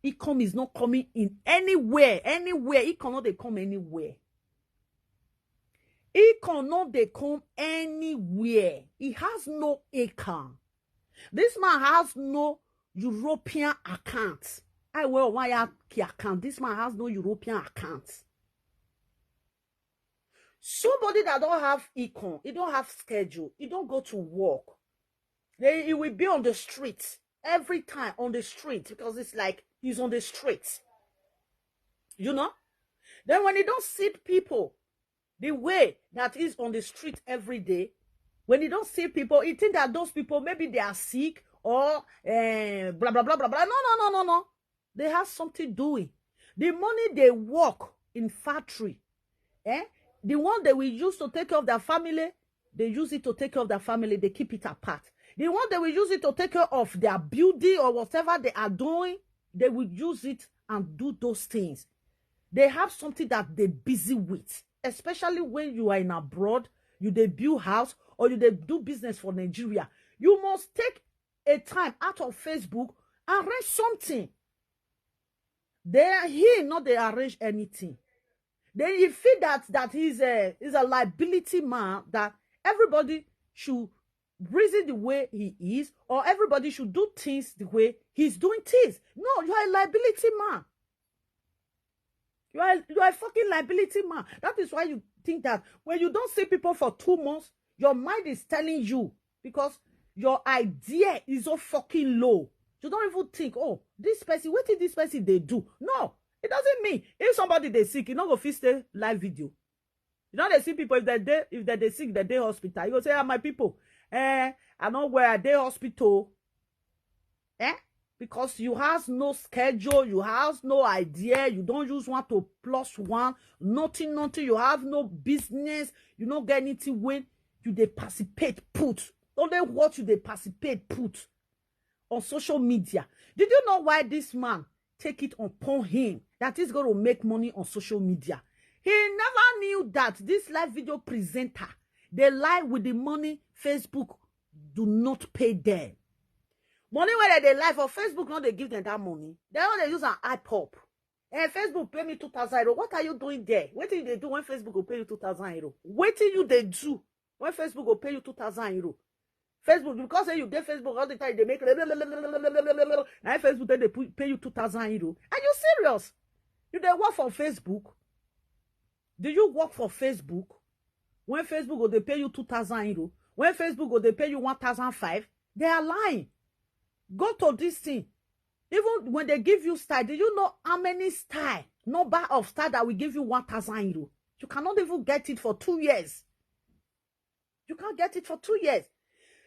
Income is not coming in anywhere. He cannot they come anywhere. He cannot they come anywhere. He has no income. This man has no European account. I will why account. This man has no European account. Somebody that don't have income, he don't have schedule, he don't go to work. He will be on the street every time on the street because it's like he's on the street. You know? Then when he don't see people the way that is on the street every day, when he don't see people, he think that those people maybe they are sick or blah blah blah blah blah. No. They have something doing. The money they work in factory, the one they will use to take care of their family, they use it to take care of their family. They keep it apart. The one they will use it to take care of their building or whatever they are doing, they will use it and do those things. They have something that they're busy with, especially when you are in abroad, you they build house or you they do business for Nigeria. You must take a time out of Facebook and arrange something. They arrange anything. Then you feel that he's a liability man, that everybody should reason the way he is, or everybody should do things the way he's doing things. No, you are a liability man. You are a fucking liability man. That is why you think that when you don't see people for 2 months, your mind is telling you, because your idea is so fucking low. You don't even think, oh, this person, what did this person they do? No, it doesn't mean if somebody they sick, you know go fit stay live video. You know they see people if they sick, they hospital. You go say, my people, I know where they hospital. Because you have no schedule, you have no idea, you don't use 1 to +1, nothing. You have no business, you don't get anything when you they participate put. Only what you they participate put. on social media. Did you know why this man take it upon him that he's going to make money on social media? He never knew that this live video presenter, they lie with the money Facebook do not pay them. Money where they lie for Facebook, not they give them that money. They only use an iPop. And Facebook pay me 2,000 euro. What are you doing there? What do they do when Facebook will pay you 2,000 euro? What do you they do when Facebook will pay you 2,000 euro? Facebook, because you get Facebook all the time, they make and Facebook then they pay you 2,000 euro. Are you serious? You they work for Facebook? Do you work for Facebook? When Facebook will they pay you 2,000 euro? When Facebook will they pay you 1,500? They are lying. Go to this thing. Even when they give you style, do you know how many style, number of style that will give you 1,000 euro? You cannot even get it for 2 years. You can't get it for 2 years.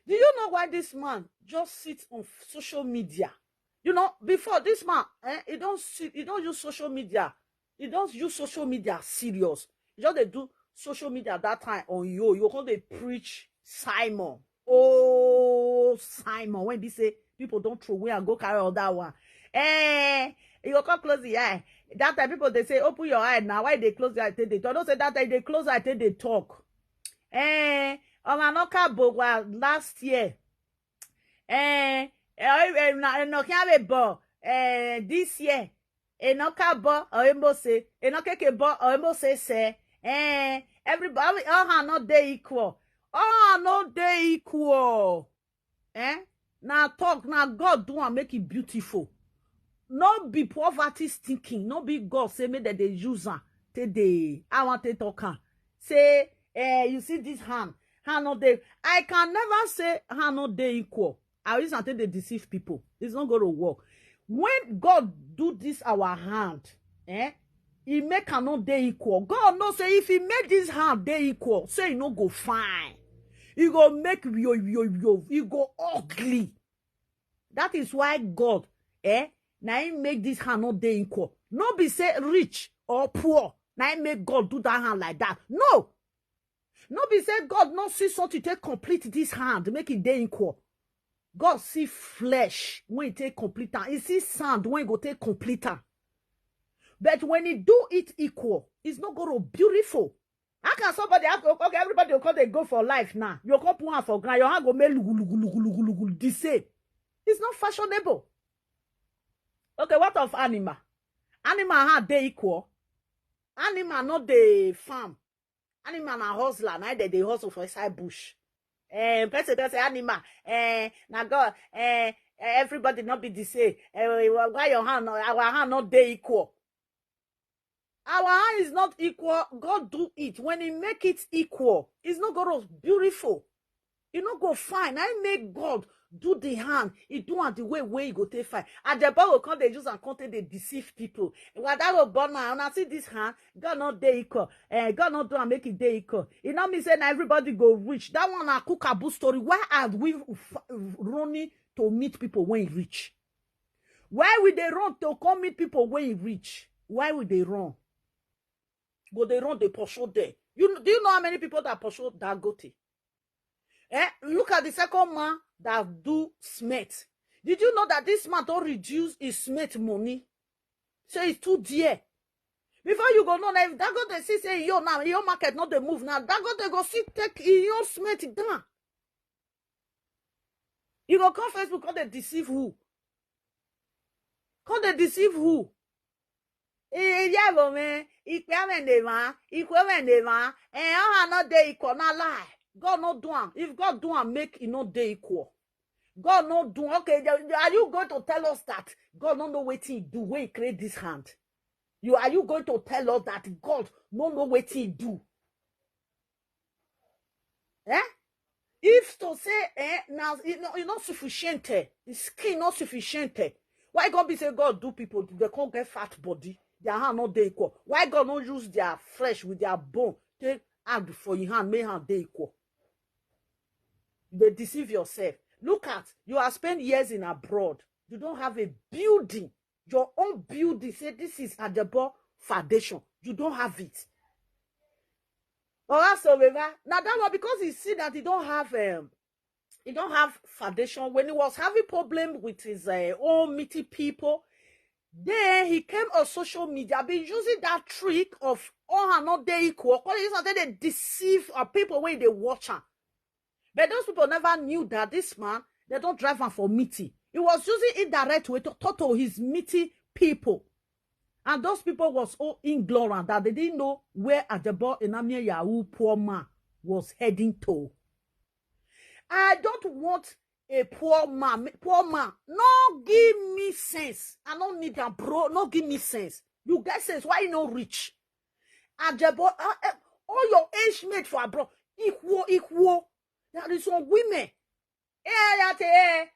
Do you know why this man just sits on social media? You know, before this man, he don't use social media. He don't use social media serious. He just they do social media at that time on you. You can't they preach Simon. Oh, Simon. When they say people don't throw away and go carry all that one. You come close the eye. That time people they say open your eye now. Why they close the eye? They don't say that time they close the eye. They talk. Omanoka Bogwa last year. This year. Enoka bo oemo say. Enoke bo oemo say. Everybody all are not they equal. All are not they equal. Now talk, now God do and make it beautiful. No be poverty thinking. No be God say me that they use her. I want to talk. Say, you see this hand not they. I can never say hand not they equal. I always until they deceive people. It's not going to work. When God do this our hand, he make cannot they equal. God no say if he make this hand they equal, say he no go fine. He go make he go ugly. That is why God, now he make this hand not they equal. No be say rich or poor. Now he make God do that hand like that. No. No be say God not see something to take complete this hand, make it they equal. God see flesh when he take complete. He see sand when he go take complete. But when he do it equal, it's not going to be beautiful. How can somebody have okay, everybody will come they go for life now? You come put one for ground, your hand go make the same. It's not fashionable. Okay, what of animal? Animal hand they equal. Animal not the farm. Animal na hustler, now they hustle for inside bush. Person say animal. Now God, everybody not be the same. Why your hand? Our hand not they equal. Our hand is not equal. God do it. When he make it equal, it's not going to be beautiful. It not go fine. I make God do the hand. He do it the way he go take fine. Ajebor will come they use and content they deceive people. What that will burn now. And I see this hand, God not they equal. God not do and make it they equal. It not mean say now everybody go rich. That one a cookaboo story. Why are we running to meet people when he rich? Why would they run to come meet people when he rich? Why would they run? But they run, they pursue there. Do you know how many people that pursue Dangote? Look at the second man that do Smith. Did you know that this man don't reduce his Smith money? So it's too dear. Before you go, no, if Dangote see say yo now, your market not the move now. Dangote go see take your Smith down. You go come Facebook, come they deceive who? Come they deceive who? Yeah, but man, not they equal, not lie. God not do am. If God do am, make it not they equal. God not do. Okay, are you going to tell us that God don't know what he do when he create this hand? Are you going to tell us that God don't know what he do? If to say, now it's not sufficient. The skin not sufficient. Why God be say God do people they can't get fat body? Their hand not they equal. Why God not use their flesh with their bone? Take add for your hand, make hand they equal. They deceive yourself. Look at you are spent years in abroad. You don't have a building, your own building. Say this is Ajebor foundation. You don't have it. Or else, now that one because he see that he don't have He don't have foundation. When he was having problem with his own meeting people, then he came on social media, been using that trick of all are not there equal. Because they deceive people when they watch her. But those people never knew that this man, they don't drive him for meeting. He was using indirect way to talk to his meeting people. And those people was all ignorant that they didn't know where Ajebor Enamie Yahoo poor man was heading to. I don't want a poor man. Poor man, no give me sense. I don't need that, bro. No give me sense. You get sense. Why you not rich? Ajebor, all your age mate for bro. Equal. There is some women.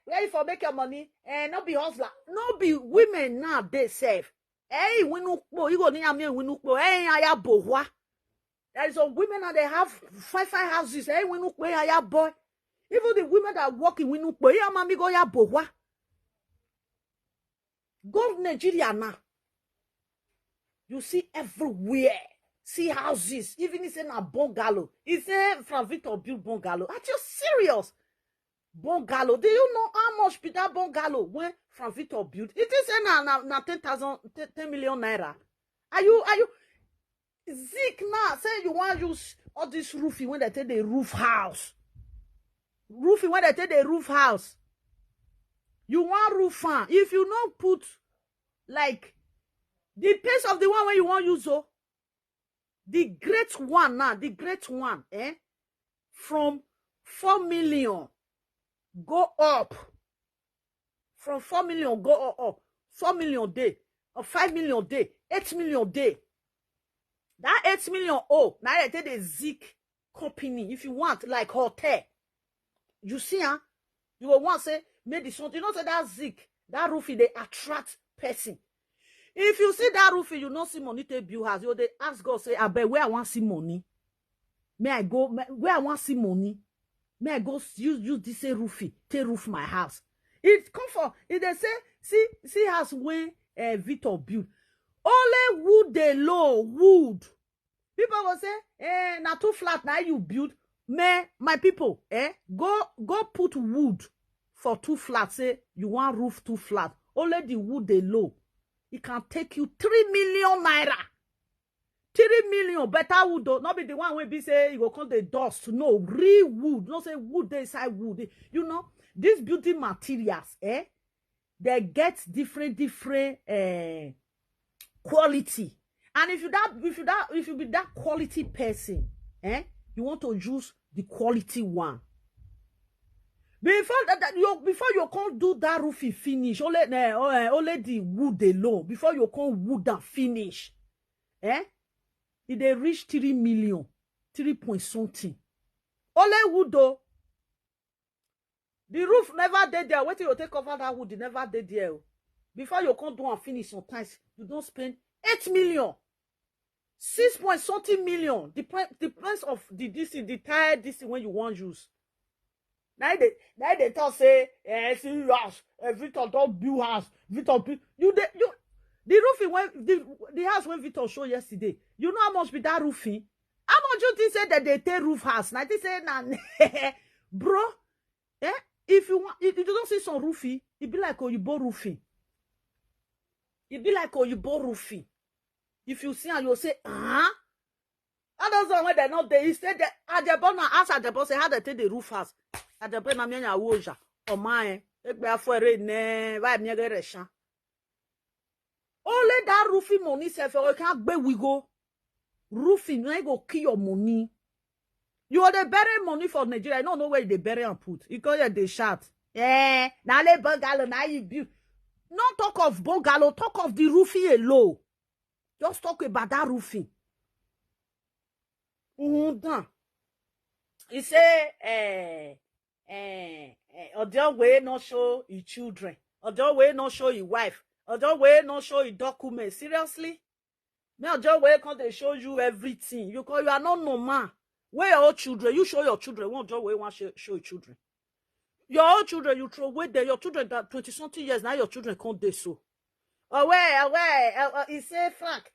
Ready for make your money. Not be hustler. Not be women now, they save. Hey, you go near me, hey, I have boy. There is some women and they have five houses. Hey, I have boy. Even the women that work in Winukbo, yeah, mommy go ya bowa. Go to Nigeria now. You see everywhere. See houses. Even it's in a bungalow. It's a from Victor build bungalow. Are you serious? Bungalow. Do you know how much be that bungalow when from Victor build? It is na 10 million naira. Are you Zik now? Say you want to use all this roofing when they take the roof house. Roofing when they take the roof house. You want roof fan. If you not put like the pace of the one where you want use so the great one now, from 4 million go up. From 4 million go up. 4 million day or 5 million day, 8 million day. That 8 million now they take the Zik company. If you want like hotel. You see, you will want to say, maybe something. You know, say that Zik, that roofing, they attract person. If you see that roofing, you not see money to build house. You they ask God, say, I bet where I want to see money. May I go, where I want to see money? May I go use this roofing, to roof my house? It come for, if they say, see house when Victor build. Only wood they low, wood. People will say, na too flat, now you build. My people, go put wood for 2 flats. Say you want roof 2 flat. Only the wood they low. It can take you 3 million naira. 3 million better wood though. Not be the one where be say you go call the dust. No, real wood. Not say wood they inside wood. You know, these building materials, they get different quality. And if you be that quality person, you want to use the quality one. Before you can't do that roofing finish, only the wood alone. Before you can't wood and finish, it they reach 3 million, 3 point something. Only wood though. The roof never did there. Wait till you take over that wood, it never did there. Before you can't do and finish, sometimes you don't spend 8 million. 6 point something million. The price of the tire when you want use. Now they tell say, see house, Victor don't build house. Victor build the roofing when the house when Victor showed yesterday. You know how much be that roofing? How much you think say that they take roof house? Now they say nah, bro, if you don't see some roofing, it be like Oyibo roofing. It be like Oyibo roofing. If you see and you'll say, and those one when they're not there, he said that Ajebor now ask Ajebor say how they take the roof house. Ajebor na mienya woja. O my, egbe afore ne, why me get reshan. Only that roofing money self, you can't be we go. Roofing, you go kill your money. You are the bury money for Nigeria. I don't know where they bury and put. You call it the shot. Now let bungalow, now you build. Not talk of bungalow, talk of the roofing alone. Just talk about that roofing. He say, Odionwere not show his children. Odionwere not show his wife. Odionwere not show his documents. Seriously? Me Odionwere can't they show you everything. You are not normal. Where your children? You show your children. One Odionwere want show your children. Your own children, you throw away there. Your children that 20-something years now. Your children can't do so. He say Frank,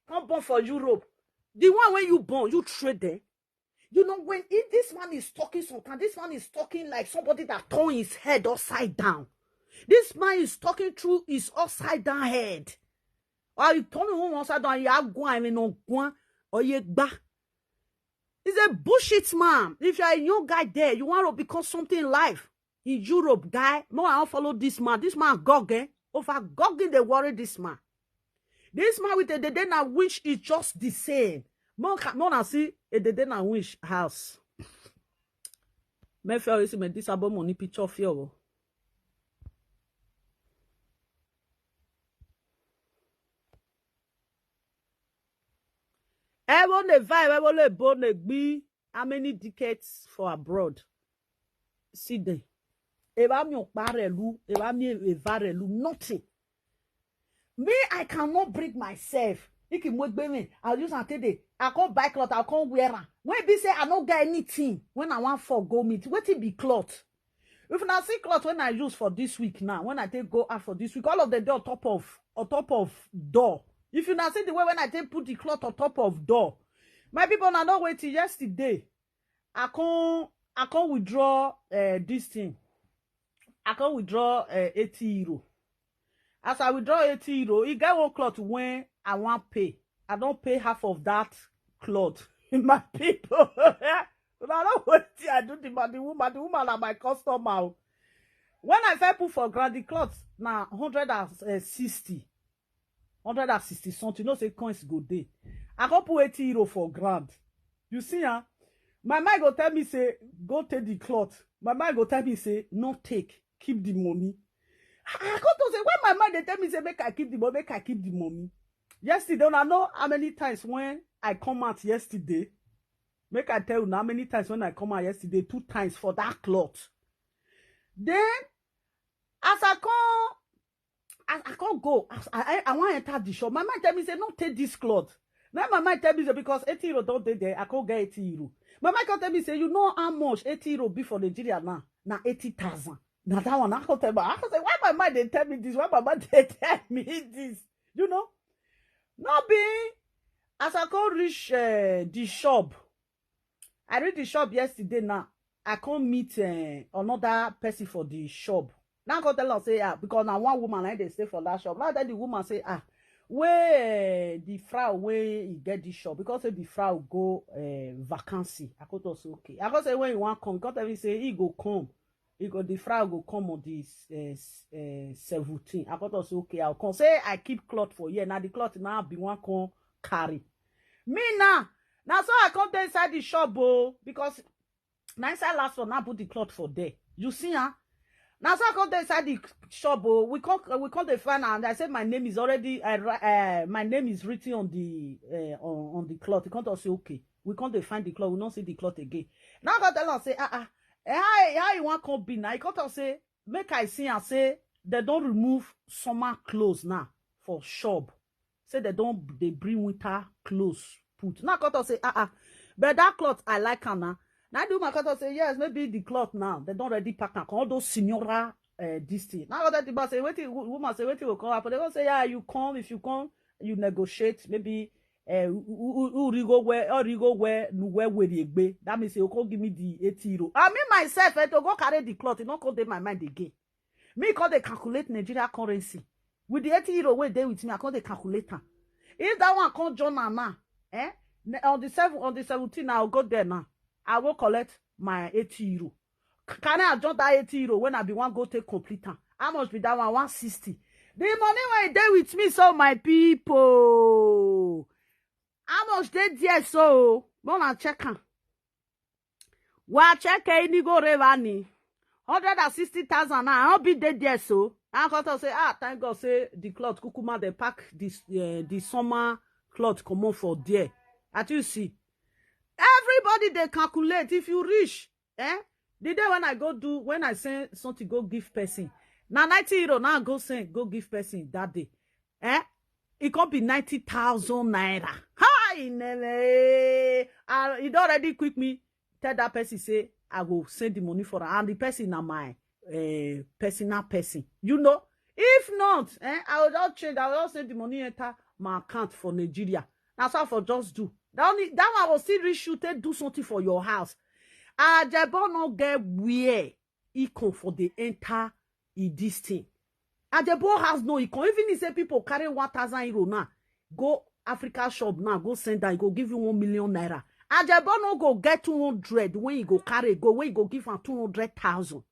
come born for Europe. The one when you born, you trade there. You know, when this man is talking sometimes, this man is talking like somebody that turned his head upside down. This man is talking through his upside down head. Or you turn him upside down, you have go, I mean, no go, or you back. It's a bullshit, man. If you're a young guy there, you want to become something in life. In Europe, guy, no, I don't follow this man. This man gogging. Over gogging, they worry this man. This man with a dedena wish is just the same. More than see a dedena wish house. Me feel you see me this about money picture of you. Ever the vibe, ever the bone, the be how many decades for abroad? See there. Eva mi parelu, eva mi evarelu, nothing. Me, I cannot bring myself. I'll use and today. I can't buy cloth, I can't wear them. When be say I don't get anything when I want for go meet, what it be cloth? If I see cloth when I use for this week now, when I take go out for this week, all of the door on top of door. If you not see the way when I take put the cloth on top of door, my people are not waiting yesterday. I can't withdraw this thing. I can't withdraw 80 euro. As I withdraw 80 euro, you get one cloth when I want pay. I don't pay half of that cloth. My people. But I don't wait till I do the woman. The woman are my customer. When I first put for grand the cloth, now 160 something. You know, say coins go day. I can't put 80 euro for grand. You see, huh? My mind go tell me, say, go take the cloth. My mind go tell me, say, no take. Keep the money. I got to say, when my mind they tell me, say, make I keep the money, make I keep the money. Yesterday, I know how many times when I come out yesterday. Make I tell you how many times when I come out yesterday, 2 times for that cloth. Then, as I can't go. I want to enter the shop. My mind tell me, say, no take this cloth. Now my mind tell me, say, because 80 euro don't take there, I can't get 80 euro. My mind can tell me, say, you know how much 80 euro be for Nigeria now? Now 80,000. Now that one, I can tell me. I can say, why my mind they tell me this? Why my mind they tell me this? You know? Not being, as I can't reach the shop. I reached the shop yesterday now. I can't meet another person for the shop. Now I can tell her, say, because now one woman, I they stay for that shop. Now that the woman say, where the frau where you get this shop, because the frau go vacancy. I could also okay. I could say when you want come, because every say he go come. He go the frau go come on this 17. I could also okay. I'll come say I keep cloth for you. Now the cloth now be one come carry. Me now so I come there inside the shop, because now inside last one now put the cloth for there. You see, huh? Now so I come there inside the shop, we come to find and I said my name is already my name is written on the cloth. You can't also say okay. We come to find the cloth, we don't see the cloth again. Now I tell her say how you want come be now? You can't say make I see and say they don't remove summer clothes now for shop. Say they bring winter clothes put. Now I can't say but that cloth I like her now. Now do my cutter say yes, maybe the cloth now. They don't ready pack now. All those senora this thing. Now that the say wait, woman say wait will come up. They gonna say you come, if you come, you negotiate. Maybe you go where the that means you can give me the 80 euro. I mean myself, to go carry the cloth, it not go dey my mind again. Me call they calculate Nigeria currency. With the 80 euro where they with me, I call the calculator. If that one can't join now, on the 17th, I'll go there now. I will collect my 80 euro. Can I adjust that 80 euro when I be one go take complete time? How much be that one? 160. The money when they with me, so my people. How much they there so? Wanna check am. Wa check any go revenue. 160,000 now. I'll be there so. I got to say, thank God say the cloth kukuma they pack this the summer cloth come on for there. As you see. Everybody they calculate if you reach, the day when I send something go give person. Now 90 euro now go give person that day. It could be 90,000 naira. Hi, nene. It already quick me tell that person say I will send the money for her. And the person na my personal person. You know, if not, I will just change. I will just send the money enter my account for Nigeria. That's how for just do. That one will still reach you to do something for your house. Ajebor no get where he come for the enter this thing. Ajebor has no econ. Even if say people carry 1,000 euro now, go Africa shop now, go send that, he go give you 1 million naira. Ajebor no go get 200 when he go carry, go when he go give him 200,000.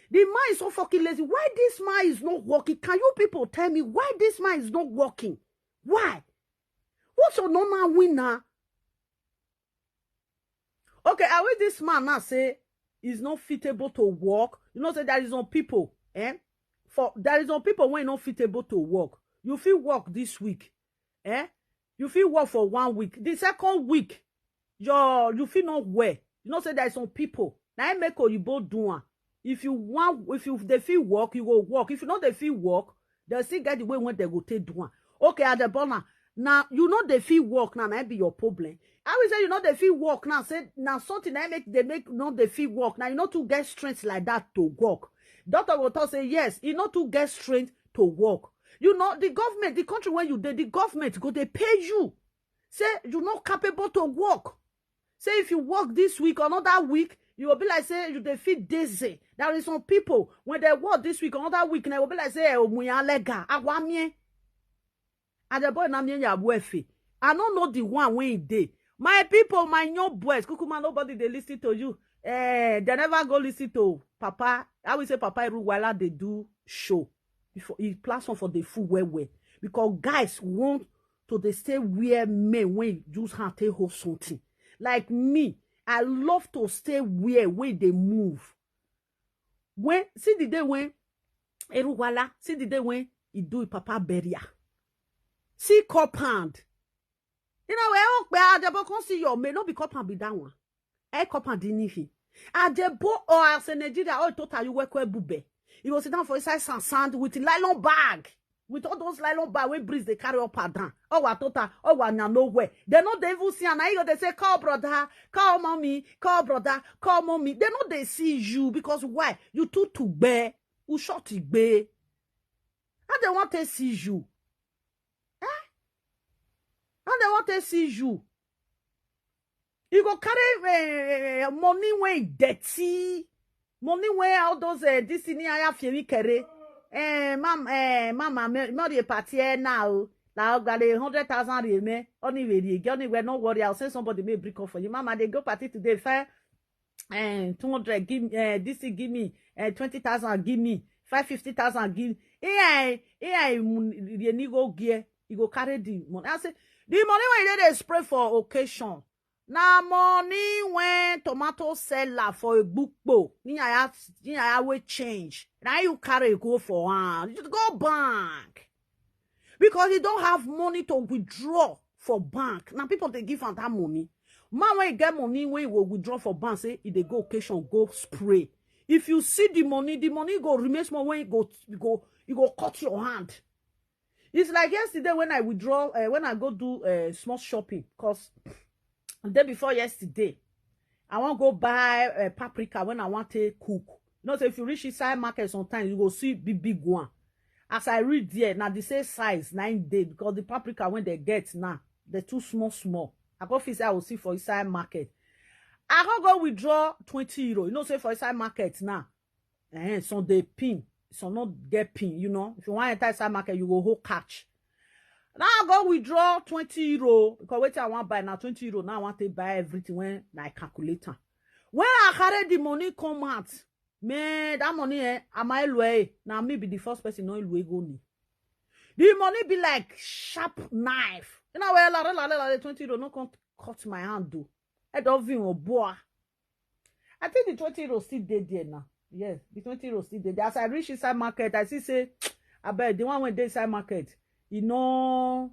The man is so fucking lazy. Why this man is not working? Can you people tell me why this man is not working? Why? What's your normal winner? Okay, I will this man now say he's not fitable to work. You know, say there is no people, there is no people when not fitable to work. You feel work this week, You feel work for 1 week. The second week, you feel not well. You know, say there is some people. Now I make you both doing. If they feel work, you go work. If you know they feel work, they still get the way when they go take doing. Okay, Ajebor now you know they feel work now, might be your problem. I will say you know they feel work now. Say now something they make know they feel work. Now you know to get strength like that to work. Doctor will talk say yes, you know to get strength to work. You know the government, the country where you did, the government go they pay you. Say you're not capable to work. Say if you work this week or another week, you will be like say you they feel dizzy. There is some people when they work this week or another week, and they will be like say muyalega awamie. Ajebor na mie ya boefe. I don't know the one when he did. My people, my young boys, Kukuma, nobody they listen to you. They never go listen to Papa. I will say Papa Iruwala they do show before he platform for the full way. Because guys want to they stay where men when use hand take hold something. Like me, I love to stay where they move. When see the day when Iruwala, see the day when he do Papa Beria. See compound. You know where Ajebor can see your may not be compound be that one. Compound didn't he? Ajebor or as a Nigeria or total you work where bube. He was sit down for inside sand with a nylon bag. With all those nylon bag where breeze they carry up and down. Oh what total, oh what now nowhere. They know they even see and they say call brother, call mommy, call brother, call mommy. They know they see you because why? You too to bear, who shot it bear. And they want to see you. And they want to see you. You go carry money when dirty. Money when all those this in here fiemi carry. Mama, not a party now. Now got 100,000 reme. Only way, no worry. I'll send somebody may break off for you. Mama, they go party today. Fair 200 give this give me 20,000 give me 550,000 give. You go gear. You go carry the money. I say the money when they spray for occasion. Now money when tomato seller for a book book. I will change. Now you carry go for one. You just go bank. Because you don't have money to withdraw for bank. Now people they give out that money. Man when you get money when you will withdraw for bank, say if they go occasion, go spray. If you see the money go remain small when you go cut your hand. It's like yesterday when I withdraw, when I go do small shopping, because the day before yesterday, I want to go buy paprika when I want to cook. You know, so if you reach inside market sometimes, you go see big one. As I read there, now the same size, 9 days, because the paprika when they get now, they're too small. I go fix I will see for inside market. I can go withdraw 20 euro. You know, say for inside market now, so they pin. So not get pin, you know. If you want to enter inside market, you go hold catch. Now I go withdraw 20 euro. Because what I want to buy now 20 euro. Now I want to buy everything when I calculate. When I carry the money come out, man, that money am I way. Now me be the first person no way go ni. The money be like sharp knife. You know where la 20 euro no can't cut my hand do. I don't even boy. I think the 20 euro still dead there now. Yes, the 20 euro still there. As I reach inside market, I see say, I bet the one when they inside market, you know,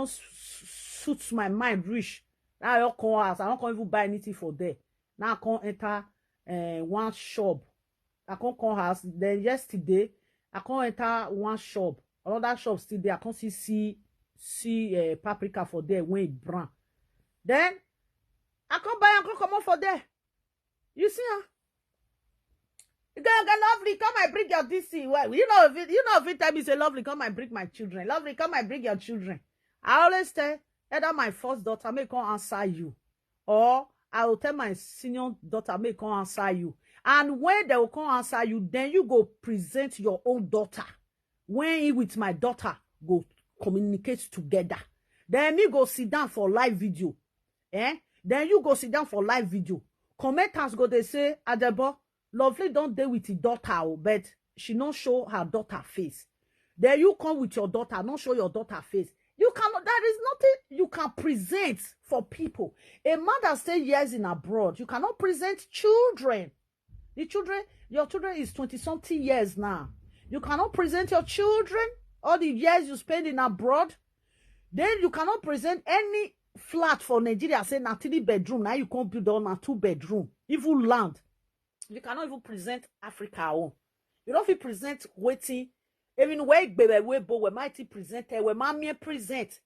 suits my mind reach. Now I come house, I don't even buy anything for there. Now I can't enter one shop. I can't come house. Then yesterday, I can't enter one shop. Another shop still there. I can't see paprika for there when it brown. Then I can't buy and come out for there. You see, huh? You get lovely, come and bring your DC. Well, you know, every time you say lovely, come and bring my children. Lovely, come and bring your children. I always say, Either my first daughter may come answer you, or I will tell my senior daughter may come answer you. And when they will come answer you, then you go present your own daughter. When he with my daughter go communicate together, then me go sit down for live video. Then you go sit down for live video. Commenters go, they say, Ajebor, Lovely don't deal with the daughter, but she not show her daughter face. Then you come with your daughter, not show your daughter face. You cannot, there is nothing you can present for people. A man that stay years in abroad, you cannot present children. Your children is 20-something years now. You cannot present your children all the years you spend in abroad. Then you cannot present any flat for Nigeria, say na 3 bedroom. Now you can't build on a 2 bedroom. Even land. You cannot even present Africa on. You don't even present waiting. Even where baby we bo we might present we mammy present.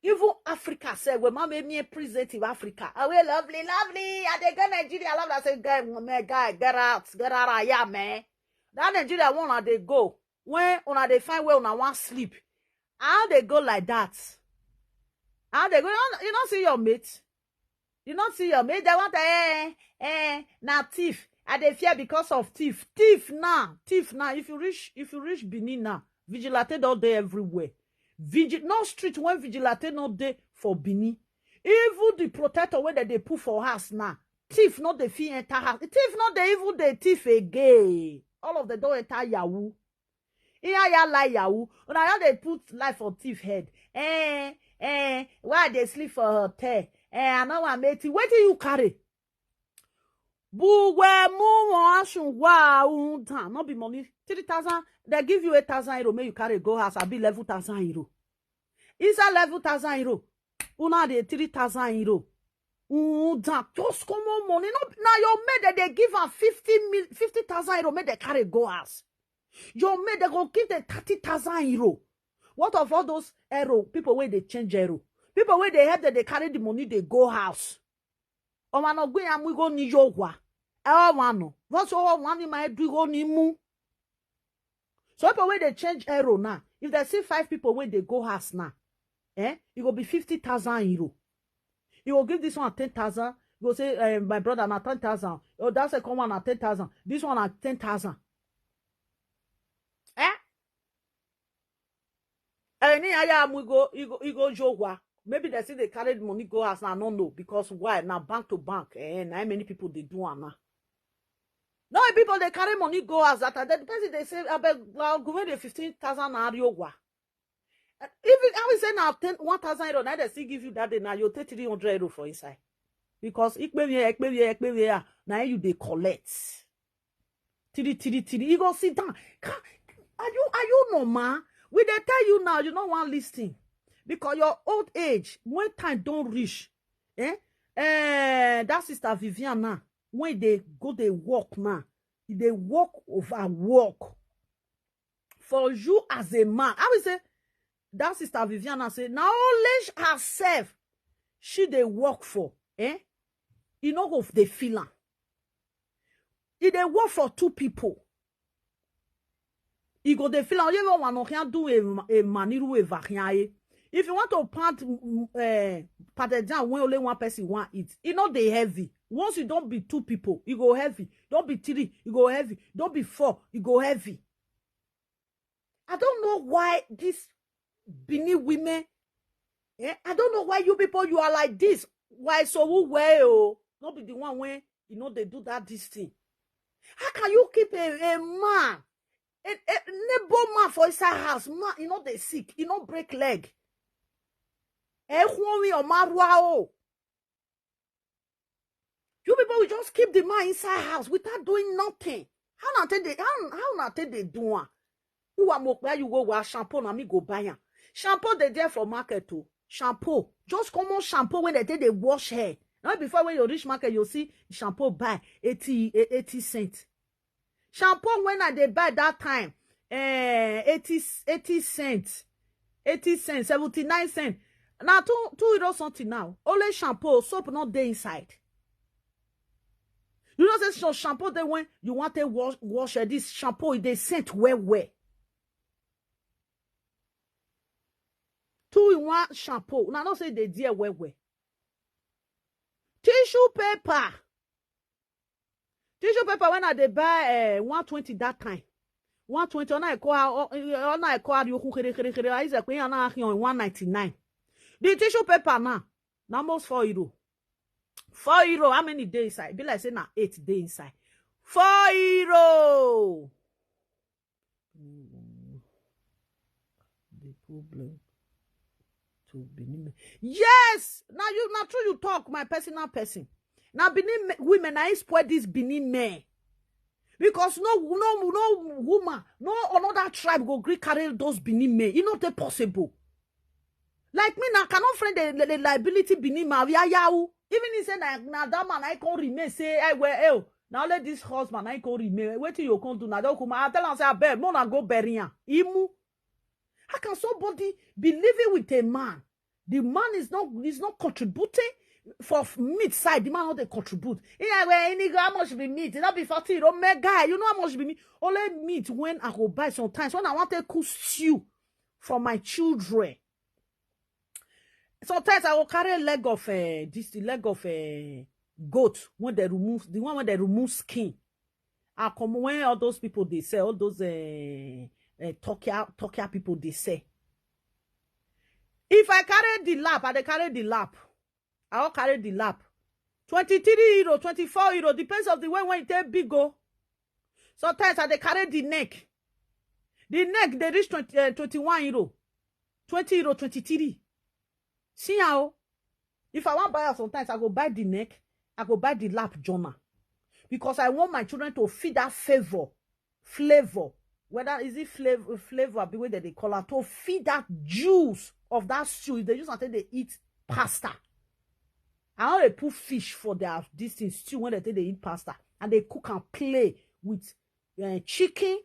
Even Africa say we mammy present in Africa. Oh, we lovely. I dey go Nigeria. I love that. Say guy, get out of here, man. That Nigeria one they go when una they find where una want sleep. How they go like that? How they go? You don't see your mate. You don't see your mate. They want now thief. And they fear because of thief. Thief now. If you reach Benin now, vigilante all day everywhere. No street when vigilante not day for Benin. Even the protector where they put for house now. Thief not the fee enter house. Thief not the even the thief again. All of the door enter Yahoo. Ya lie Yahoo. Now they put life on thief head. Why they sleep for hotel? I know I'm mating. Where do you carry? Buwe mu ashun wa unta. Not be money. 3,000. They give you 8,000 euro. May you carry go house. I be level 1,000 euro. Is a level 1,000 euro? Una de 3,000 euro. Just come on money. No, now your maid they give her 50,000 euro. May they carry go house. Your maid they go give them 30,000 euro. What of all those euro? People where they change euro. People where they help that they carry the money they go house. O ma no gbe am we go ni yogwa. E wa no. What so one in my do go ni mu. So people where they change euro now. If they see 5 people when they go house now, it will be 50,000 euro. You will give this one 10,000. You go say, my brother, na 10,000. Oh, that's a common at 10,000. This one at 10,000. Any aya we go, you go jogwa. Maybe they say they carried money go house now. No, because why? Now bank to bank. Now many people they do now. No people they carry money go house. That the person they say, I'll go the 15,000 ariogwa. Even I will say now 1,000 euro. Now they still give you that day. Now you take 300 euro for inside. Because ikbe now you they collect. Tiri. You go sit down. Are you normal? We they tell you now, you don't want listing. Because your old age, when time don't reach, that sister Viviana, when they go, they walk now. They walk over walk. For you as a man, I will say, that sister Viviana say, knowledge herself, she they work for, You know of the feeling. If they work for 2 people, you go the feeling, you don't want to do a maniru a variant. If you want to part when only 1 person want it, you know they heavy. Once you don't be 2 people, you go heavy. Don't be 3, you go heavy. Don't be 4, you go heavy. I don't know why these Benin women, I don't know why you people, you are like this. Why so who well? Not be the one where, they do this thing. How can you keep a man, a neighbor man for his house, man, they sick, break leg. You people will just keep the man inside house without doing nothing. How not they do? You are more you go wash shampoo na me go buy am. Shampoo they there for market too. Shampoo. Just common shampoo when they wash hair. Now before when you reach market, you see shampoo buy 80 cents. Shampoo when they buy that time, 80 cents. 80 cents, 79 cents. Now 2 euro something now. Only shampoo, soap not there inside. You know say shampoo they when you want to wash this shampoo, they scent well. 2-in-1 shampoo. Now, not say they dear well. Tissue paper. Tissue paper when they buy 120 that time. 120 on I call you who is a queen on 199. The tissue paper now almost €4. €4. How many days inside? Be like say now 8 days inside. €4. The problem to Benin. Yes, now true you talk my personal person. Now Benin women I spoil this Benin men. Because no woman, no another tribe go gree carry those Benin men. You know they possible. Like me now cannot friend the liability Benin man. Even he say na that man I can remain say I well now let this husband I can remain. Wait till you come to na don't come. I tell am say I beg, mo na go bury am. Imu. How can somebody be living with a man? The man is not contributing for meat side. The man not they contribute. How much be meat? It not be 40. Oh my guy, you know how much be meat? Only meat when I go buy sometimes when I want to cook stew for my children. Sometimes I will carry a leg of the leg of goat when they remove the one when they remove skin. I come when all those people they say all those Turkey people they say. If I carry the lap, I carry the lap. I will carry the lap. €23, €24, depends on the way when it take big go. Sometimes I carry the neck. The neck they reach €21, €20, €23. See how? If I want to buy it sometimes I go buy the neck, I go buy the lap journal. Because I want my children to feed that flavor. Whether is it flavor the way that they call it, to feed that juice of that stew. If they use until they eat pasta. I want to put fish for their this thing stew when they eat pasta. And they cook and play with chicken.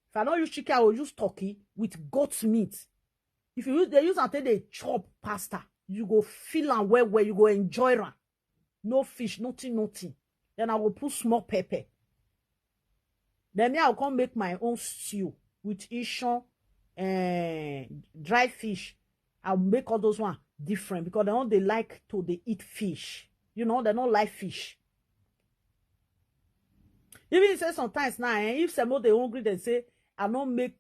If I don't use chicken, I will use turkey with goat meat. If they use until they chop pasta, you go feel and well, you go enjoy it. No fish, nothing. Then I will put small pepper. Then I will come make my own stew with ishon, dry fish. I'll make all those one different because they like to eat fish. You know, they don't like fish. Even say sometimes now, if some they hungry, they say, I don't make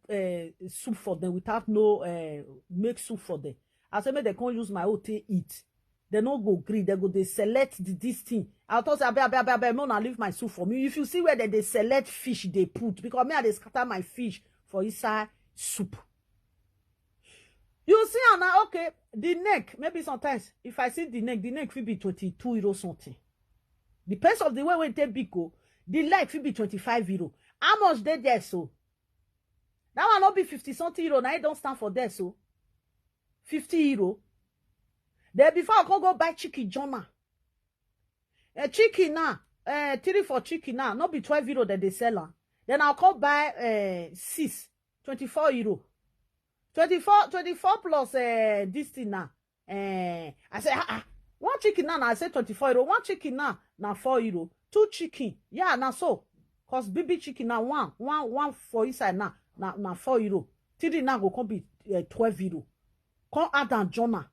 soup for them without make soup for them. I say, they can't use my own to eat. They don't go green. They select this thing. I thought, I not leave my soup for me. If you see where they select fish, they put. Because me, they scatter my fish for inside soup. You see now, okay, the neck, maybe sometimes, if I see the neck will be €22 something. Depends of the way when take big go, the leg will be €25. How much they there so? That one not be 50 something euro. Now it don't stand for there so. €50. Then before I can go buy chicken Jonah. Chicken now, 3 for chicken now, not be €12 that they sell. Then I'll come buy 6, €24. 24 plus this thing now. I say, one chicken now, I say €24. One chicken now €4. 2 chicken. Yeah, now so. Cause baby chicken now one for inside now €4. 3 now go come be €12. Come add and Jonah.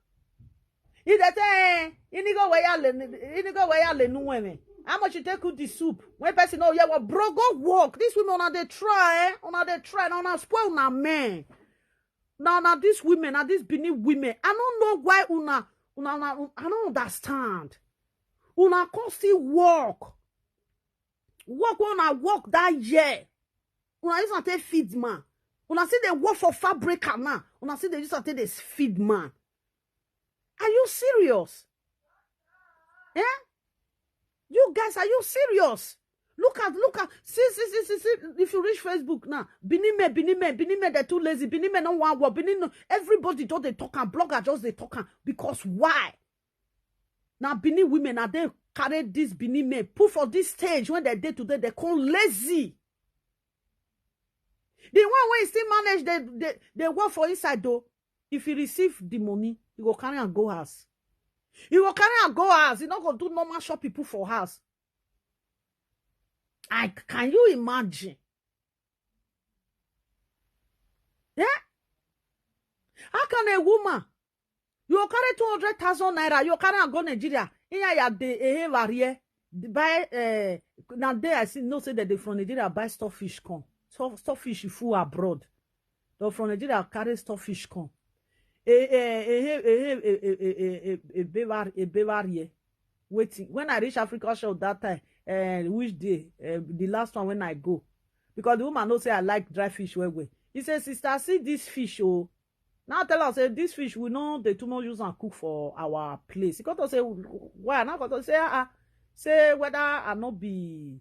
If they say, you go where you no women. How much you take with the soup? When person know, yeah, well, bro, go walk. These women on they try, now spoil na men. Now these women, now these Benin women. I don't know why una I don't understand. Una can still walk. Walk that year. Una use until feed man. Una see they work for fabric now. Una see they use until they feed man. Are you serious? Yeah? You guys, are you serious? Look at, see, if you reach Facebook now, Benin men, they're too lazy, Benin men don't want work, everybody just they talk and blogger just they talk because why? Now Benin women, are they carry this Benin men, put for this stage when they're day to day, they call lazy. The one way still manage, they work for inside though. If you receive the money, you go carry and go house. You go carry and go house. You not go do normal shop people for house. Can you imagine? Yeah? How can a woman, you carry 200,000 naira, you carry and go Nigeria, ya de varie buy now there I see no say that they from Nigeria buy stockfish come. Stockfish full abroad. They from Nigeria carry stockfish come. Bevarie. Waiting. When I reach Africa show that time, which day? The last one when I go. Because the woman know say I like dry fish well. He says, sister, see this fish, oh. Now tell us, say, this fish we know the too much use and cook for our place. He got to say, why? Now got to say whether I not be,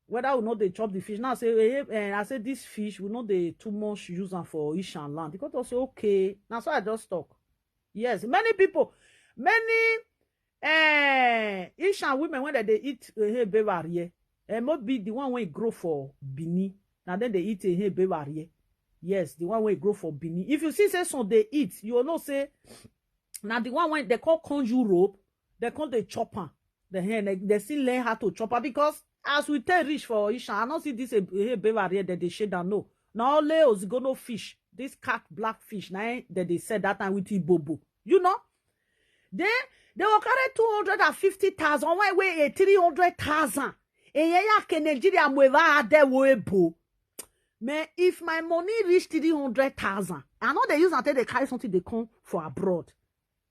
whether we know they chop the fish. Now say, I say this fish we know the too much use and for Ishan land. He got to say, okay. Now so I just talk. Yes, many people, many Ishan women when they eat bevarie, might be the one when it grow for Bini. Now then they eat bevarie. Yes, the one where grow for Benin. If you see say some they eat, you will not say now the one when they call conjure rope, they call the chopper. They still learn how to chopper because as we tell rich for Isha, I don't see this bevarie that they shade and no. Now Leo's gonna fish, this cat black fish, now that they said that time with Ibobo. You know? Then they will carry 250,000, one way 300,000. And yeah, can Nigeria move out there webo. Man, if my money reach 300,000, I know they use until they carry something they come for abroad.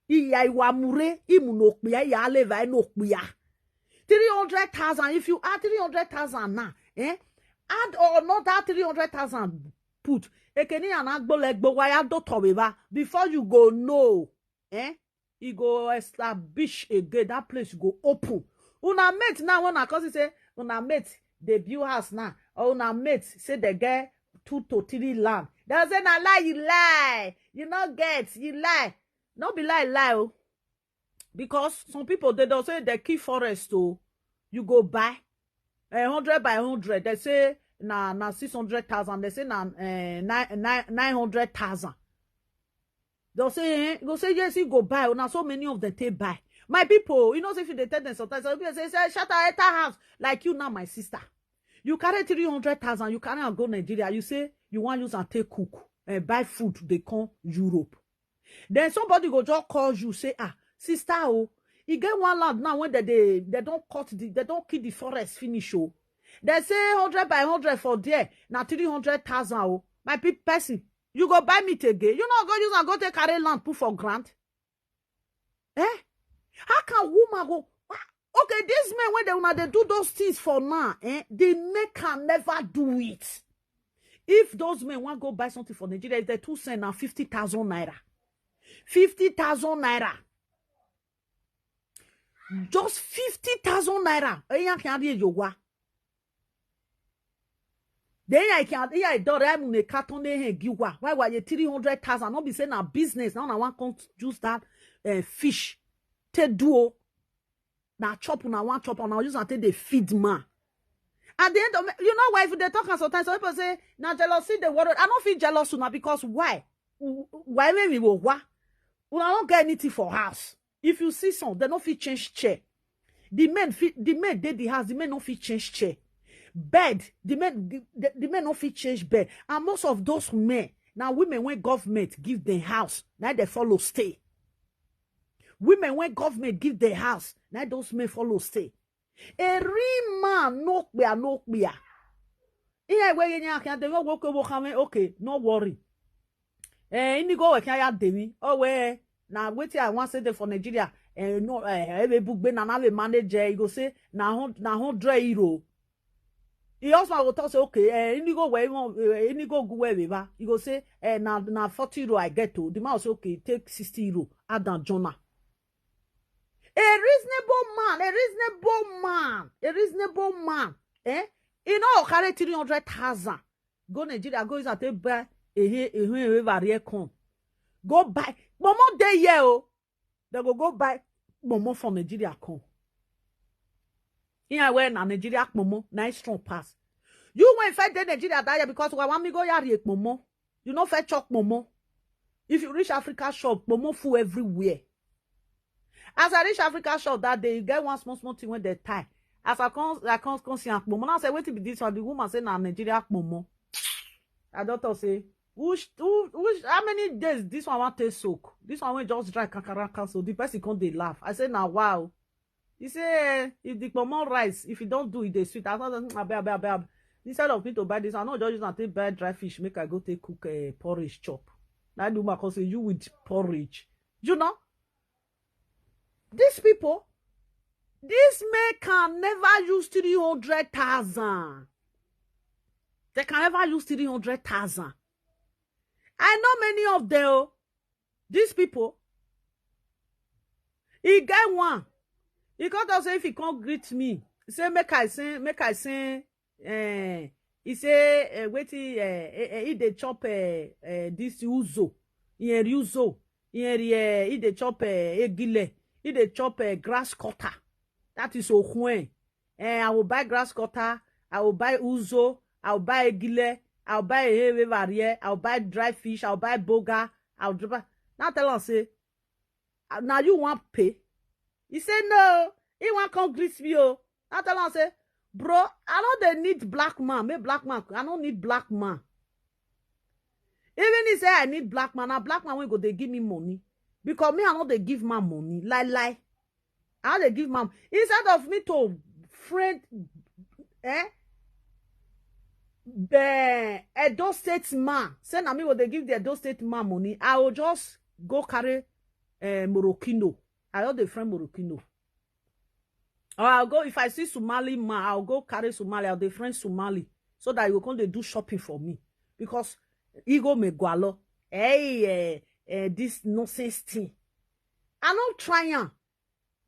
Iya iwa mure, imunokbiya, iya leva inokbiya. 300,000, if you add 300,000 now, add or not that 300,000 put. Ekeni anagbo legbo waya do tobeba before you go know, you go establish again that place go open. Una mate now when I cause say una mate debut house now. Oh, now mates say they get 2 to 3 land. They say na lie, you lie. You not get, you lie. Not be lie. Oh. Because some people they don't say they keep forest oh. You go buy 100 by 100. They say na 600,000. They say na 900,000. They'll say go say yes, you go buy. Now so many of them take buy. My people, you know if they tell them sometimes they say shut up at house like you now, my sister. You carry 300,000, you carry go Nigeria. You say you want use and take cook and buy food. They come Europe. Then somebody go just call you say sister oh, you get one land now when they don't they don't kill the forest finish oh. They say 100 by 100 for there now 300,000 oh. My person, you go buy meat again. You know go use and go take carry land put for grant. How can woman go? Okay, these men when they do those things for now, the men can never do it. If those men want to go buy something for Nigeria, if they 2 cents now 50,000 naira. 50,000 naira. Just 50,000 naira. Eyan can be yoga. Then I can't do a carton giwa. Why were you 300,000? Not be saying a business. Now I want to use that fish. Te duo. Now chop on one chop on use until they feed man. At the end of you know why if they talk sometimes some people say now jealousy the world. I don't feel jealous now because why? Why when we will what? We don't get anything for house. If you see some, they don't fit change chair. The men did the house, the men don't fit change chair. Bed, the men don't fit change bed. And most of those men, now women when government give them house, now they follow stay. Women when government give their house, now those men follow stay. A real man no clear. Okay, no worry. Indigo we can demi. Oh we now wait I want say for Nigeria. No every book be na have manager. You go say na 100 euro. He also will talk say okay. Indigo we indigo go where we ba. You go say na 40 euro I get to. The man say okay take 60 euro. Add down Jonah. A reasonable man. You know, carry 300,000. Go Nigeria, go is at a buy a come. Go buy. Momo day here, oh. They go buy Momo from Nigeria come. Here where na Nigeria Momo, nice strong pass. You went fight the Nigeria die because we want me go yari Momo. You know fetch chop Momo. If you reach Africa shop, Momo full everywhere. As I reach Africa shop that day, you get one small thing when they tie. As I can't see Momo. Now say, wait till be this one. The woman say, na Nigeria Momo. I don't say, How many days this one want take soak? This one will just dry kakaraka, so the person can't dey laugh. I say, now wow. He say, if the common rice, if you don't do it, they sweet. I thought, instead of me to buy this, I know just use and take buy dry fish, make I go take cook porridge chop. Now I do my cause you with porridge. You know, these people, this man can never use 300,000. They can never use 300,000. I know many of them. These people, he get one. He can't say if he can't greet me. He say make I sing. He say he dey chop this uzo. He dey chop egile. He dey chop grass cutter. That is ohun. I will buy grass cutter. I will buy uzo. I will buy egile. I'll buy a variety. I'll buy dry fish. I'll buy boga. I'll buy. Now tell us say, now you want pay? He say no. He want come greet me. Now tell us say, bro, I know they need black man. Me black man. I don't need black man. Even he say I need black man. Now black man will go. They give me money because me I know they give man money. Lie. I know they give man instead of me to friend. The Edo State man say na me will they give the Edo State man money. I will just go carry Morocchino. I know the friend Morocchino. Or I'll go if I see Somali man, I'll go carry Somali. I'll the friend Somali so that you can do shopping for me because ego me gualo. Hey, this nonsense thing. I'm not trying.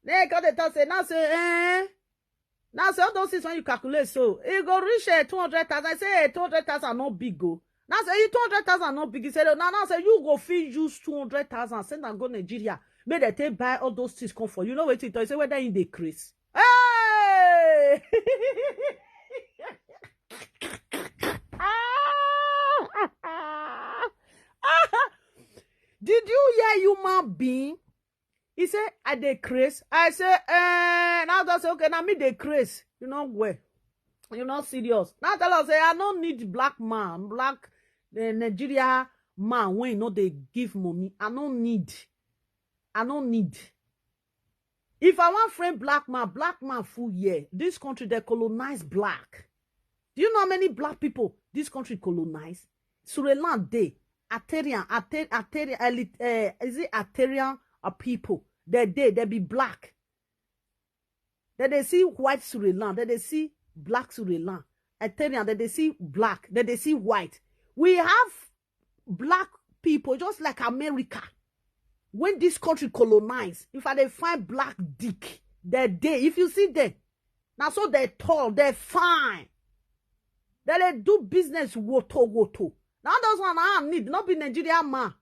They got the talk say now say Now, say all those things when you calculate, so it go reach 200,000. I say 200,000 not big go. Now say 200,000 not big. He said now say you go fee use 200,000. Send and go Nigeria. May they take buy all those things come for you. Know what it is? Say whether in decrease. Hey! Did you hear human being? He said, I decrease. I say, now that's okay. Now me decrease. You know where? You're not serious. Now tell us, say, I don't need black man, black Nigeria man when you know they give money. I don't need. If I want friend black man full year. This country they colonize black. Do you know how many black people this country colonize? Sureland Day, Atarian, is it Atarian? People they be black. Then they see white Sureland, then they see black Sureland. Italian, then they see black, then they see white. We have black people just like America. When this country colonized, if they find black dick, they're dead. If you see them, now so they're tall, they're fine. Then they do business woto. Now those one I need not be Nigerian man.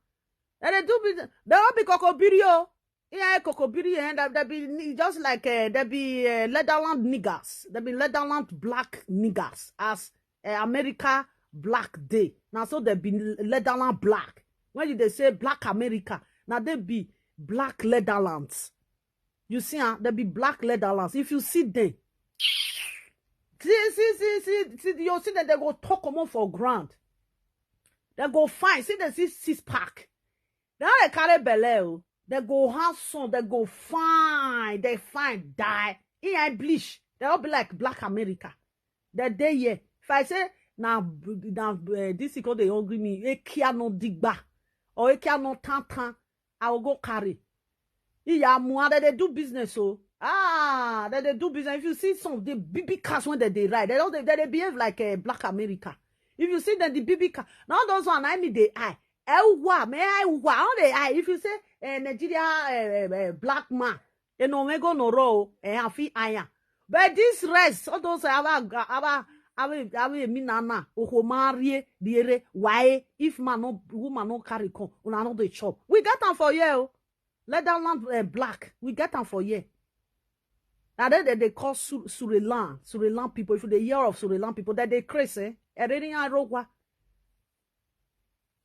And they do business. They won't be cocobirio. Yeah, cocobirio. And they be just like they be Leatherland niggas. They be Leatherland black niggas as America Black Day. Now so they be Leatherland black. When they say Black America, now they be Black Leatherlands. You see, they be Black Leatherlands. If you see them, see, you see that they go talk come on for ground. They go fine. See, they see 6-pack. Now they carry belly. They go handsome. They go fine. They fine. Die. In bleach. They all be like Black America. That day here. If I say now this is called they hungry me. Ekia no digba or ekia no tantan. I will go carry. Yeah, they do business so. They do business. If you see some of the BB cars when they ride, they behave like Black America. If you see them the BB car, now those one I need the eye. If you say Nigeria black man, you know me go no row and feel iron. But this rest, all those minana marry the why if man no woman no carry come, una no the chop. We got them for you. Let that land black. We get them for you. Now they call Sureland people. If they hear of Sureland people, that they crazy.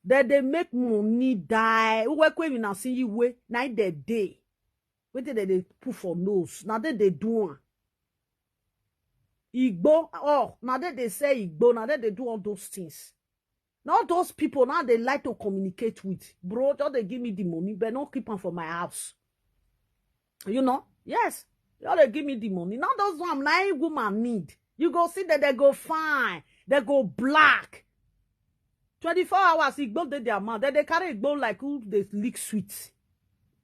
That they make money die. Who work when you now see you way night that day. What did they put for nose? Now that they do. Igbo, now that they say Igbo, now that they do all those things. Not those people now they like to communicate with. Bro, just they give me the money, but not keep them for my house. You know? Yes. Just they give me the money. Not those one nine woman need. You go see that they go fine. They go black. 24 hours, it go their mouth. Then they carry it go like who they lick sweet.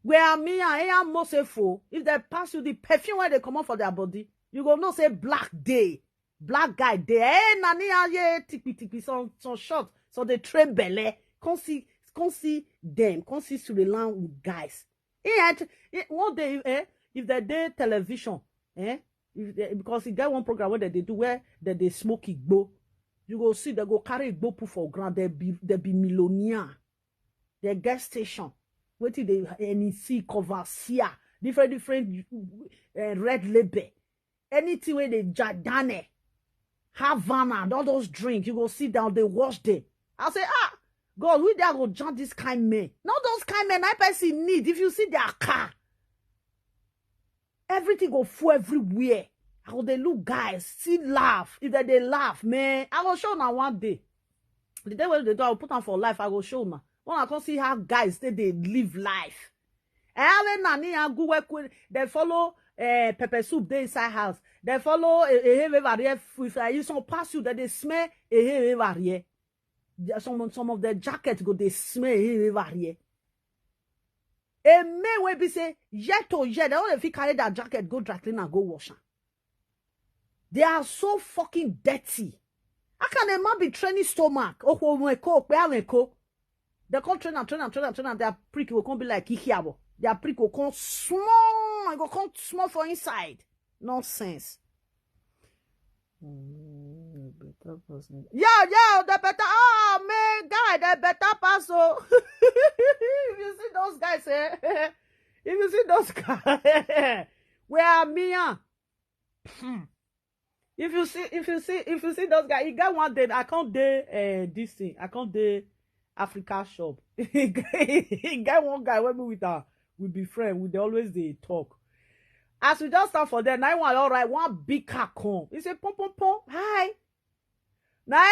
Where me and I am most for if they pass you the perfume where they come out for their body, you go no say black day. Black guy day. Eh, nani aye tipi some short. So they train belly. Come see them. Come see sur the land with guys. One day, if they do television, because it get one program where they do where they smoke igbo. You go see they go carry igbo put for ground. They be millionaire. They gas station. Wait till they NEC cover sia different red label. Anything where they Jadane, Havana, all those drinks, you go sit down, they wash them. I say, God, we there go jump this kind men. Not those kind men I person need. If you see their car, everything go full everywhere. I go they look guys, see laugh. If they laugh, man, I will show now one day. The day when they do, I will put on for life. I will show now. When I can see how guys they live life. They follow pepper soup they inside house. They follow if I some pass you that they smell some of their jackets go they smell A man will be say yet or yet. They don't if you carry that jacket go dry clean and go wash them. They are so fucking dirty. How can a man be training stomach? Oh, my coke, they come train and their prick will come be like Ikiabo. Their prick will come small. It will come small for inside. Nonsense. Yo, the better. Oh, man, guy, the better pass. If you see those guys, if you see those guys, where are me? If you see those guys, you got one day. I can't do this thing. I can't do Africa shop. He got one guy when we be friends. We always they talk. As we just start for them, now one all right, one big car come. He say pom. Hi. Now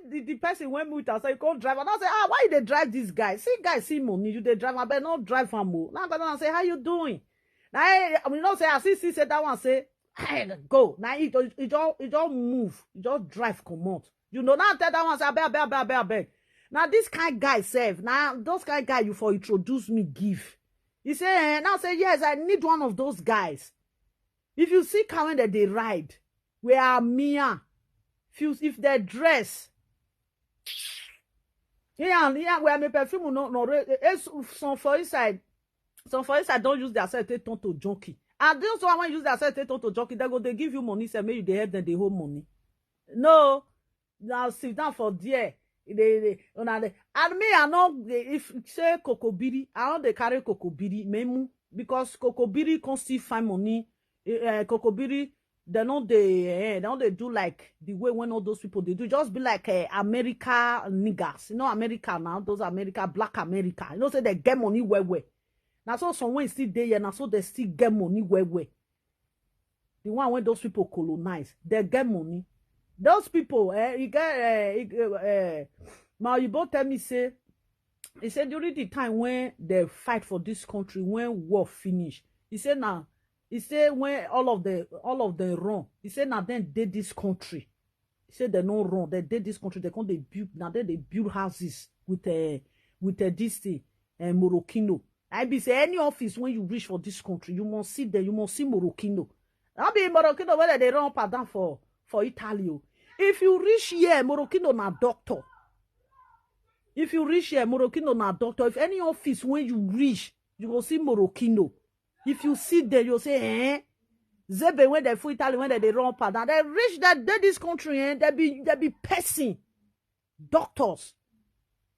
the person went with us, so you can't drive. And I say, why they drive this guy? See guys, see money, you they drive, but not drive for more. Now I say, how you doing? Now I mean, say I see say that one say, hey, go. Now it don't move, it just drive come out. You know, now tell that one say, beg. Now this kind guy serve. Now those kind guy you for introduce me give. He say, now say yes, I need one of those guys. If you see how that they ride, where are Mia? If they dress, where my perfume no, some for inside don't use their set turn to junkie. And those one when use their set turn to junkie, they give you money, say maybe they help them they hold money. No, now sit down for there. And me I know if say kokobiri, I know they carry kokobiri memu because kokobiri can still find money. Kokobiri they don't they do like the way when all those people they do just be like America niggas, you know America now those America black America, you know say they get money where now so someone still there now so they still get money where the one when those people colonize they get money. Those people, you get now you both tell me say, he said during the time when they fight for this country, when war finish, he said now, he said when all of them run, he said now then they this country, he said they no run, they did this country, they come they build now they build houses with this thing Morocchino. I be say any office when you reach for this country, you must see there, you must see Morocchino. That be Morocchino whether they run up down for Italy. If you reach here, Morocchino na doctor. If you reach here, Morocchino na doctor. If any office when you reach, you will see Morocchino. If you sit there, you'll say, Zebe when they for Italy, when they run up down, they reach that this country, they be person, doctors,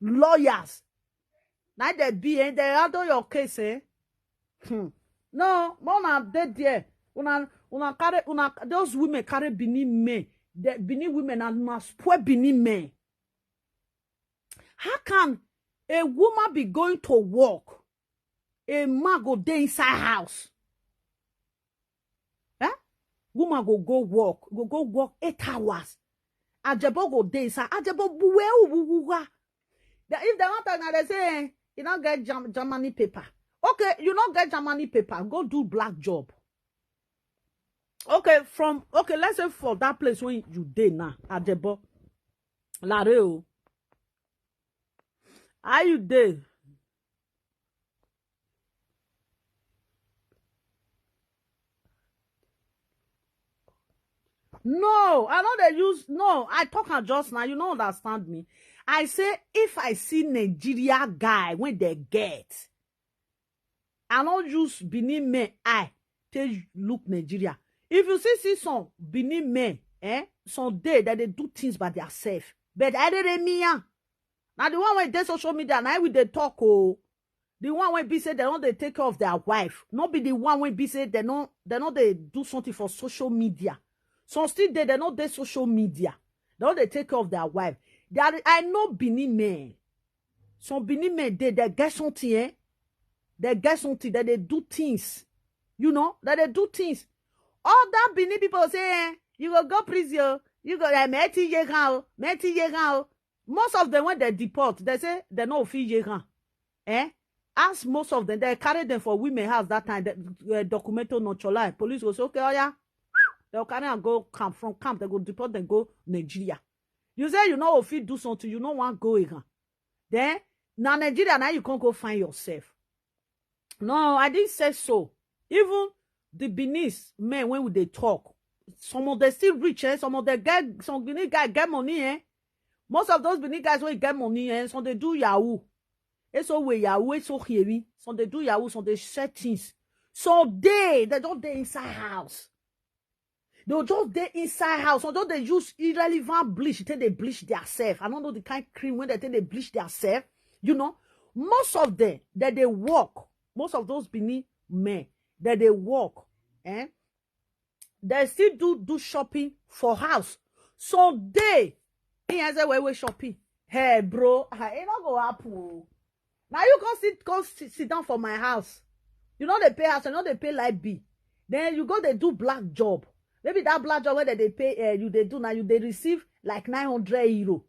lawyers. Now they be they handle your case, No, more dead there. Those women carry Benin men. The Benin women are must poor Benin men. How can a woman be going to work? A man go there inside house. Woman go work 8 hours. Ajebor go there inside. Ajebor buwe. If they want to, they say, you don't get Germany paper. Okay, you don't get Germany paper. Go do black job. Okay, let's say for that place when you dey now, Ajebor, Lareo. Are you there? No, I know they use, no, I talk and just now, you don't understand me. I say, if I see Nigeria guy when they get, I don't use Benin men, I tell you, look Nigeria. If you see some Benin men, some day that they do things by themselves, but I didn't mean. Now the one when they social media, now with they talk, oh, the one when be say they don't they take care of their wife, not be the one when be say they they do something for social media. Some still they not they social media. They don't they take care of their wife. I know Benin men. Some Benin men they get something, They get something that they do things. You know, that they do things. All that Benin people say, you go prison, you go meti yegan. Most of them when they deport, they say they no fit yegan. Ask most of them, they carry them for women house that time. Documento no chola. Police will say, okay, oh yeah. They'll carry and go camp from camp. They go deport them go Nigeria. You say you know if you do something, you don't want to go again. Then now Nigeria now you can't go find yourself. No, I didn't say so. Even the Benin men when they talk, some of them still rich, some of them some Benin guys get money, Most of those Benin guys when get money, some they do Yahoo. It's so way Yahoo, it's so heavy. Some they do Yahoo, some they share things. So they don't they inside house. They'll just they inside house. Although they use irrelevant bleach, they bleach themselves. I don't know the kind of cream when they bleach themselves. You know, most of them that they walk, most of those Benin men that they walk, they still do shopping for house. So they, he has a way shopping. Hey, bro, it not go happen. Now you sit down for my house. You know they pay house, you know they pay light bill. Then you go they do black job. Maybe that black job where they pay they do now they receive like 900 euro.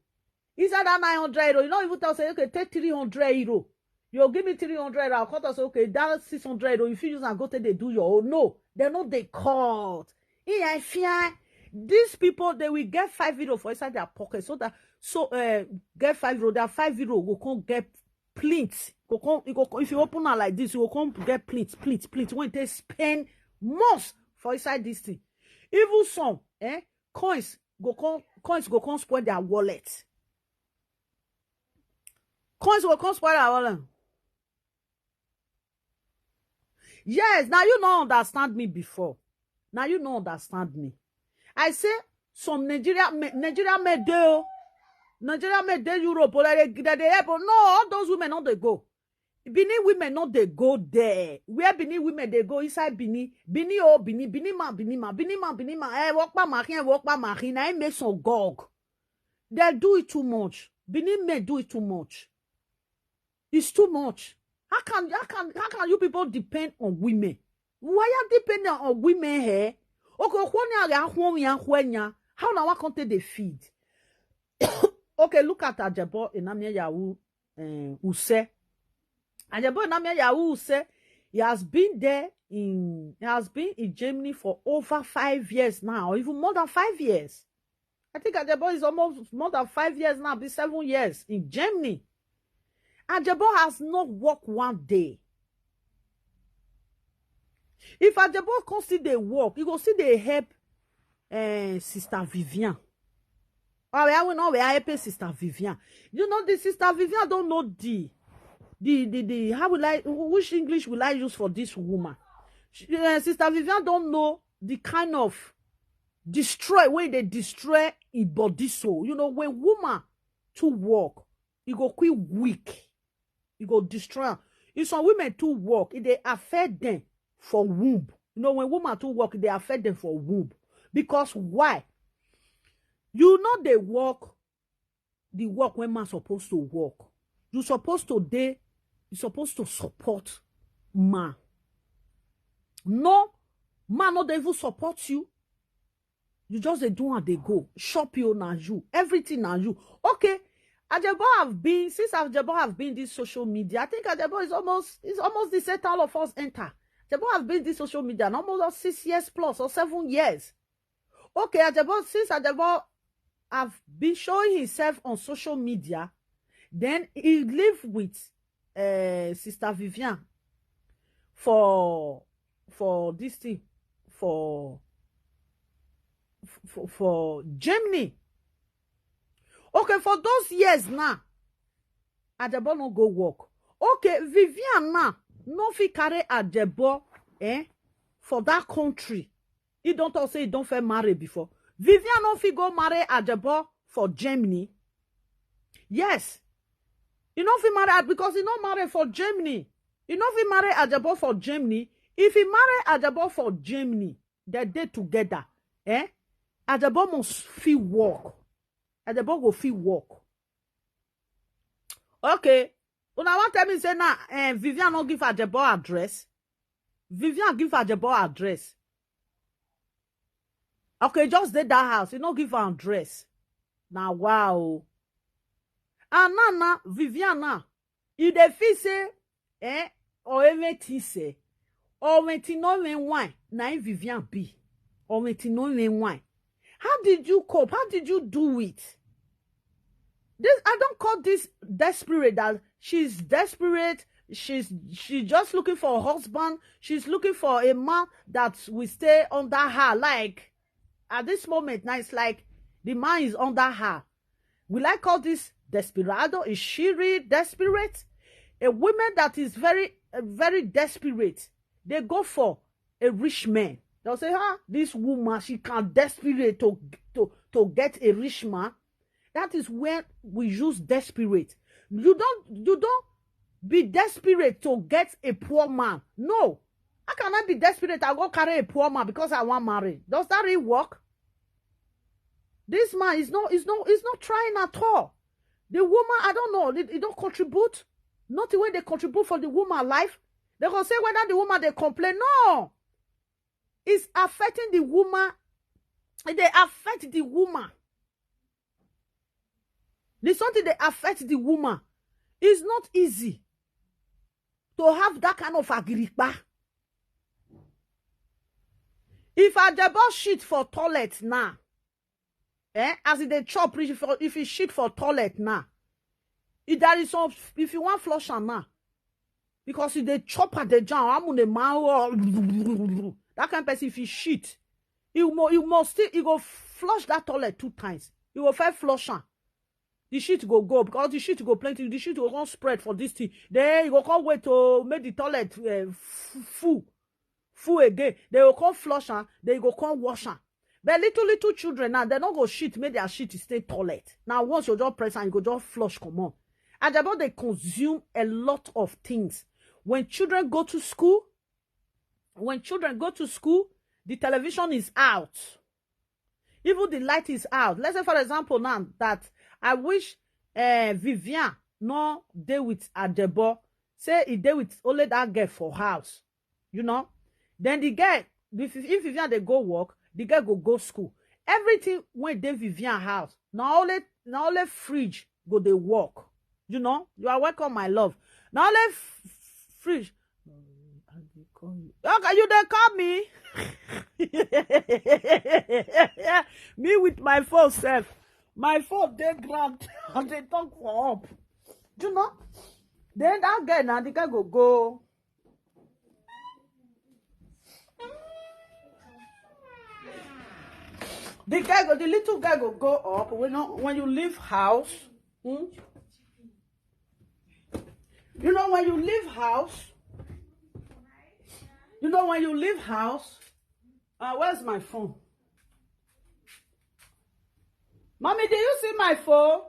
Inside that 900 euro, you know even tell say okay take 300 euro. You'll give me 300 I'll cut us okay that 600 euro. If you use and go to they do your own. No, they're not they called. I fear these people they will get 5 euro for inside their pocket get 5 euro. That 5 euro will come get plints. If you open it like this, you will come get plints. When they spend most for inside this thing. Even some, coins go come spoil their wallet. Coins will come spoil their wallet. Yes, now you don't understand me before. Now you don't understand me. I say some Nigeria made Europe, no, all those women not they go. Benin women not they go there. Where Benin women they go inside Benin man. Walk by machine. I make some gog. They do it too much. Benin men do it too much. It's too much. How can you people depend on women? Why are depending on women here? Okay, how now what can't they feed? Okay, look at Ajebor Enamia Yahoo Use. Ajebor Enamia Yahoo Use, he has been in Germany for over 5 years now, or even more than 5 years. I think Ajebor is almost more than 5 years now, be 7 years in Germany. Ajebor has not worked one day. If Ajebor can see they work, he go see they help Sister Vivian. I will know where I pay Sister Vivian. You know the Sister Vivian don't know the how will I which English will I use for this woman? Sister Vivian don't know the kind of way they destroy in body soul. You know when woman to work, it go quite weak. It go destroy. If some women to work, it they affect them for womb. You know when woman to work, they affect them for womb. Because why? You know they work the work when man supposed to work. You supposed to support man. No, man not even support you. You just they do and they go. Shop you na you. Everything na you. Okay. Ajebor have been, since Ajebor have been this social media, I think Ajebor is almost the same all of us enter. Ajebor have been this social media and almost 6 years plus or 7 years. Okay, Ajebor, since Ajebor have been showing himself on social media, then he lived with Sister Vivian for this thing, for Germany. Okay, for those years now, Ajebor no go work. Okay, Vivian now no fit carry Ajebor for that country. He don't talk say he don't fit marry before. Vivian no fit go marry Ajebor for Germany. Yes. He no fit marry because he no marry for Germany. He no fit marry Ajebor for Germany. If he marry Ajebor for Germany, they together. Ajebor must fit work. Ajebor go fit work. Okay. Una want tell me say now Vivian no give Ajebor address. Vivian give Ajebor address. Okay, just did that house. You no give her address. Now wow. And now Vivian now. You dey feel say or everything say or when no even why na Vivian be or when no even why. How did you cope? How did you do it? This I don't call this desperate. That she's desperate. She's just looking for a husband. She's looking for a man that will stay under her. Like at this moment now, it's like the man is under her. Will I call this desperado? Is she really desperate? A woman that is very desperate, they go for a rich man. They'll say, this woman, she can desperate to get a rich man. That is when we use desperate. You don't be desperate to get a poor man. No. I cannot be desperate. I go carry a poor man because I want marry. Does that really work? This man is not trying at all. The woman, I don't know, they don't contribute. Not the way they contribute for the woman life. They gonna say whether the woman they complain. No. It's affecting the woman. They affect the woman. There's something that affects the woman. It's not easy to have that kind of agripa. If Ajebor shit for toilet now, as in the chop, if he shit for toilet now, if there is some, if you want flush now, because if they chop at the jam, I'm on the mouth, that kind of person, if he shit, he go flush that toilet 2 times. He will first flush am. The shit go because the shit go plenty. The shit will come spread for this thing. Then you go come wait to make the toilet full again. They will come flush am. Then you go come wash am. But little children now, they don't go shit, make their shit stay toilet. Now once you just press and you go just flush, come on. And about they consume a lot of things. When children go to school, the television is out. Even the light is out. Let's say, for example, now that I wish Vivian no dey with Ajebor. Say he dey with only that girl for house. You know? Then the girl, if Vivian they go work, the girl go school. Everything when dey Vivian house. Now only fridge go they work. You know? You are welcome, my love. Now only fridge. Okay, you dey call me. Me with my phone self. My phone dey ground and they talk for up. You know? Then that guy now, the guy go. The little guy go up. When you leave house. You know when you leave house. Where's my phone? Mommy, do you see my phone?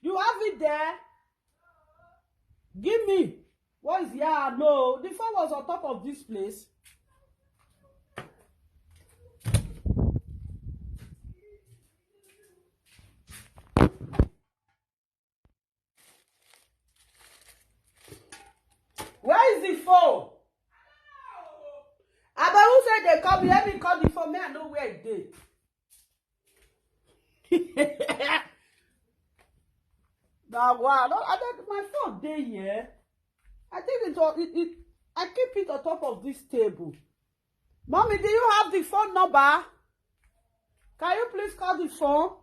You have it there? Give me. What is here? No, the phone was on top of this place. Where is the phone? But who said they call me? Let me call the phone. Me, I know where it is. Now, wow. My phone day here. I think I keep it on top of this table. Mommy, do you have the phone number? Can you please call the phone?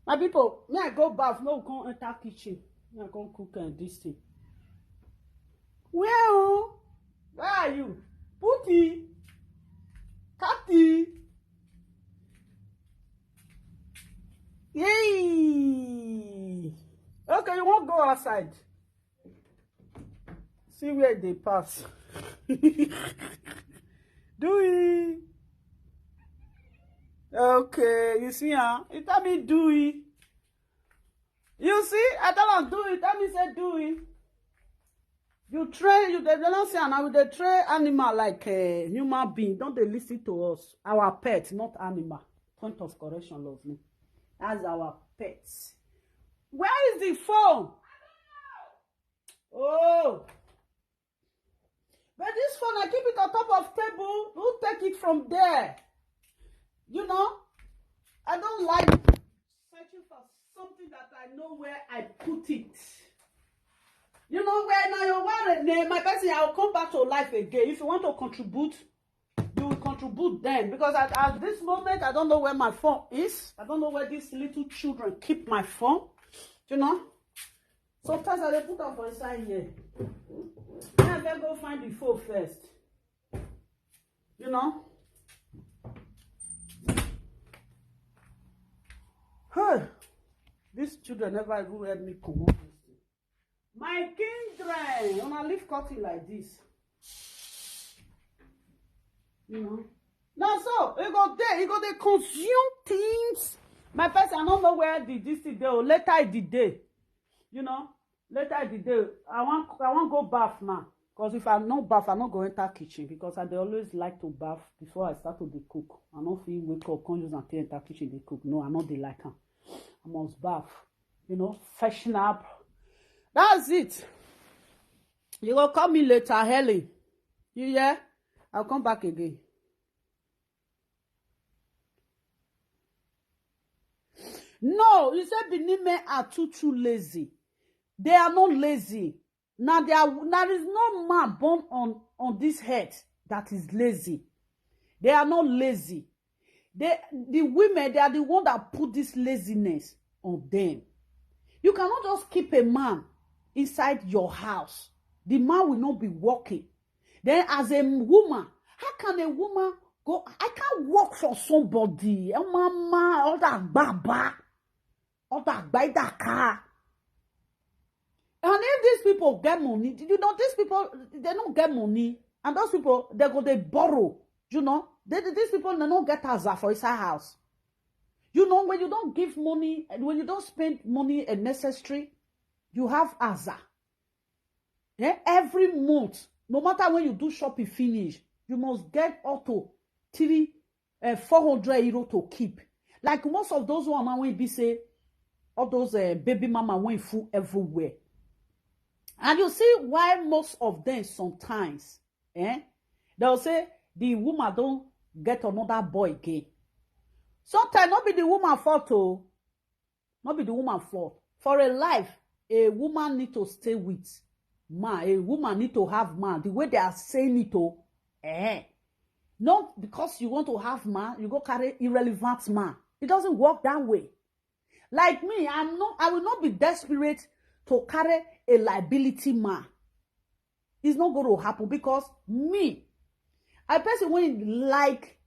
My people, may I go bath? No, we can't enter kitchen. May I go cook and this thing. Where are you? Pooty. Catty. Yay! Okay, you won't go outside. See where they pass. Do it. Okay, you see, huh? It tell me do it. You see, I tell them do it. Tell me say do it. You train, they don't say now they train animal like a human being. Don't they listen to us? Our pet, not animal. Point of correction, lovely. That's our pets. Where is the phone? Oh. But this phone, I keep it on top of table. Who take it from there? You know, I don't like searching for something that I know where I put it. You know, when I want to my person, I'll come back to life again. If you want to contribute, you will contribute then. Because at this moment, I don't know where my phone is. I don't know where these little children keep my phone. You know? Sometimes I put them for inside here. Then I can go find the phone first. You know? Hey, these children never even let me come up. My kindred, when I leave cutting like this, you know. Now, so you go there, they consume things. My person, I don't know where this thing go. Later in the day, you know. Later in the day, I want go bath now. Because if I no bath, I not go enter kitchen because I always like to bath before I start to cook. I don't feel wake up, come use and enter kitchen they cook. No, I not they like them. I must bath, you know, freshen up. That's it. You will call me later, Helen. You hear? I'll come back again. No, you said Benin men are too lazy. They are not lazy. Now there is no man born on this head that is lazy. They are not lazy. The women, they are the one that put this laziness on them. You cannot just keep a man inside your house. The man will not be working. Then as a woman, how can a woman go? I can't work for somebody. Mama, all that baba, all that buy that car. And if these people get money, you know, these people, they don't get money. And those people, they borrow, you know. These people, they don't get Aza for inside house. You know, when you don't give money, and when you don't spend money necessary, you have Aza. Yeah? Every month, no matter when you do shopping finish, you must get auto 400 euro to keep. Like most of those women when be say, all those baby mama went full everywhere. And you see why most of them sometimes, they'll say the woman don't get another boy again. Sometimes not be the woman fault, oh. Not be the woman fault. For a life, a woman need to stay with man. A woman need to have man. The way they are saying it, oh, not because you want to have man, you go carry irrelevant man. It doesn't work that way. Like me, I will not be desperate to carry a liability man. It's not going to happen because me, I person when like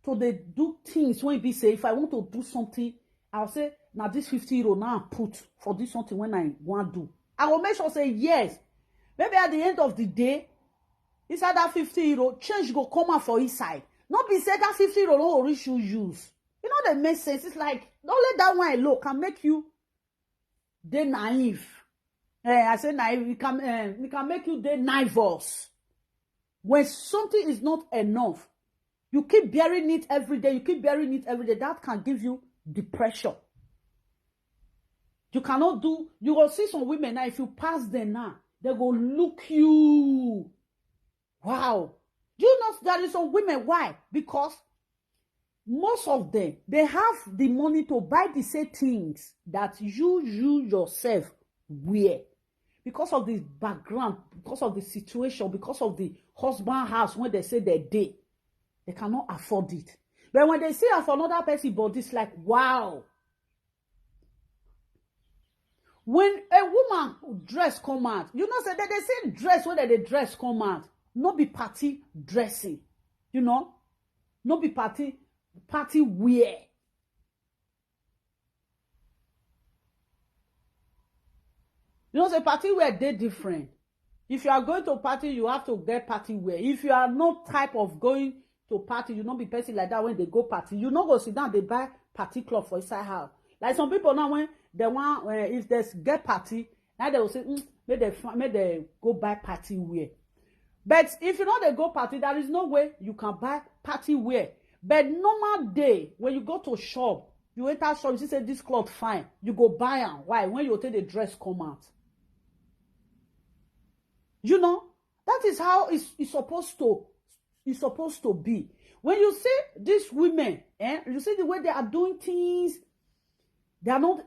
to they do things when be say if I want to do something, I'll say now this 50 euro now I put for this something when I want to do. I will make sure say yes. Maybe at the end of the day, inside that 50 euro, change go come out for inside. Not be say that 50 euro no reach you use. You know that makes sense. It's like don't let that one alone can make you they naive. I say naive, it can make you they naivous. When something is not enough, you keep bearing it every day, that can give you depression. You cannot do, you will see some women now, if you pass them now, they go look you. Wow. Do you know there is some women, why? Because most of them, they have the money to buy the same things that you yourself wear. Because of the background, because of the situation, because of the husband house, when they say they cannot afford it. But when they see her for another person, but it's like, wow. When a woman dress come out, you know, say they say dress when they dress come out, not be party dressing, you know, not be party wear. You know, say party wear they different. If you are going to party, you have to get party wear. If you are not type of going to party, you not be person like that when they go party. You not go sit down, they buy party cloth for inside house. Like some people now when they want, if they get party, now they will say, may they go buy party wear. But if you know they go party, there is no way you can buy party wear. But normal day, when you go to shop, you enter shop, you say this cloth fine, you go buy them. Why? When you take the dress come out. You know, that is how it's supposed to be. When you see these women, you see the way they are doing things, they are not,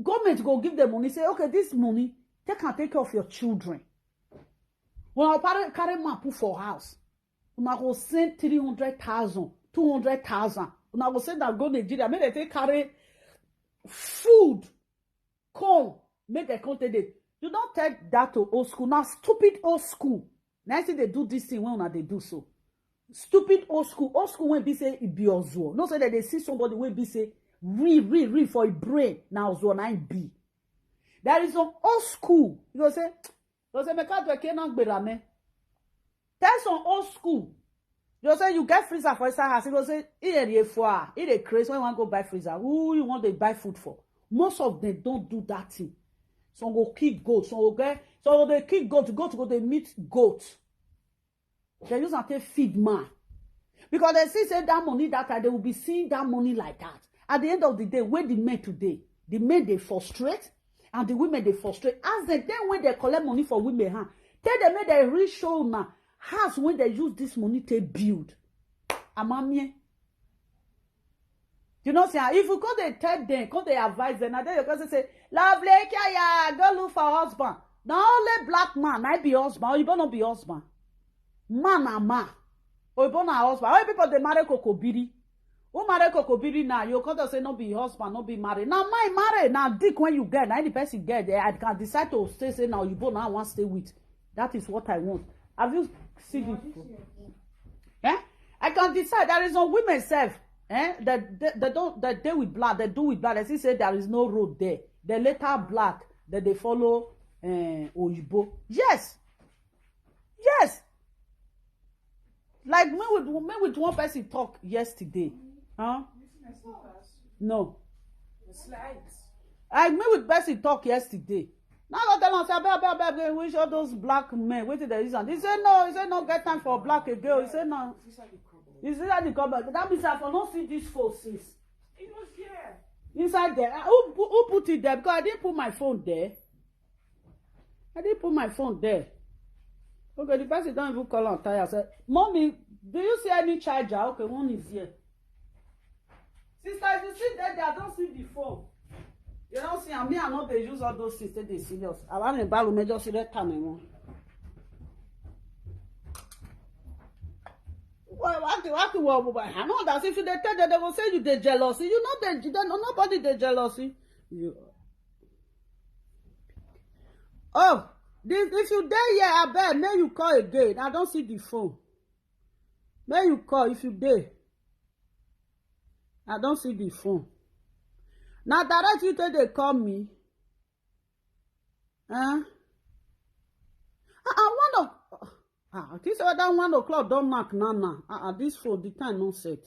government go give them money, say, okay, this money, take care of your children. When our parents carry man put for house, we go send 300,000, 200,000. We go send that go Nigeria, make they take carry food, come, make they come take it. You don't take that to old school. Now, stupid old school. Now, see they do this thing when they do so. Stupid old school. Old school when be say it be ozo. No say that they see somebody when be say real for a brain. Now ozo 9B. There is some old school. You say me can't do a kenan berame. There's some old school. You say you get freezer for inside house. You say it a crazy when you want to go buy freezer. Who you want to buy food for? Most of them don't do that thing. Some go kill goat, some they kill goat go they meet goat. They use and feed man. Because they say that money that time, they will be seeing that money like that. At the end of the day, where the men today, the men they frustrate and the women they frustrate. As they then when they collect money for women, tell them they really show now house when they use this money to build. Amamie. You know, say if you go they tell them, go they advise them, and then you go say, lovely, yeah, go look for husband. Now only black man, I be husband, or you not be husband. Man and man. Or you not husband. Why people they marry kokobiri? Who marry kokobiri now? You can't say no be husband, no be married. Now my marry, now dick when you get, now the person get there, I can decide to stay, say now you go now want to stay with. That is what I want. Have you seen it? Yeah? I can decide. There is no women self. That they with blood, they do with blood. As he said, there is no road there. The later black that they follow Oyibo. Yes. Like me with one person talk yesterday. Huh? No. The slides. I me with person talk yesterday. Now I tell them say, we show those black men. Wait till there is. He said no, get time for black girl. He said no. Is that the cover? That means I for not see this phone since. It was here. Inside there. Who put it there? Because I didn't put my phone there. Okay, the person don't even call on tire. I said, Mommy, do you see any charger? Okay, one is here. Sister, if you see that, I don't see the phone. You don't see, me, I know they use all those things. They serious. I want to buy a major cigarette time. What I know that if you tell them, they will say you the jealousy. You know nobody the jealousy. Oh, if you there, yeah, I bet. May you call again. I don't see the phone. May you call if you there. I don't see the phone. Now direct you till they call me. I think so that 1 o'clock don't mark now. This phone, the time not set.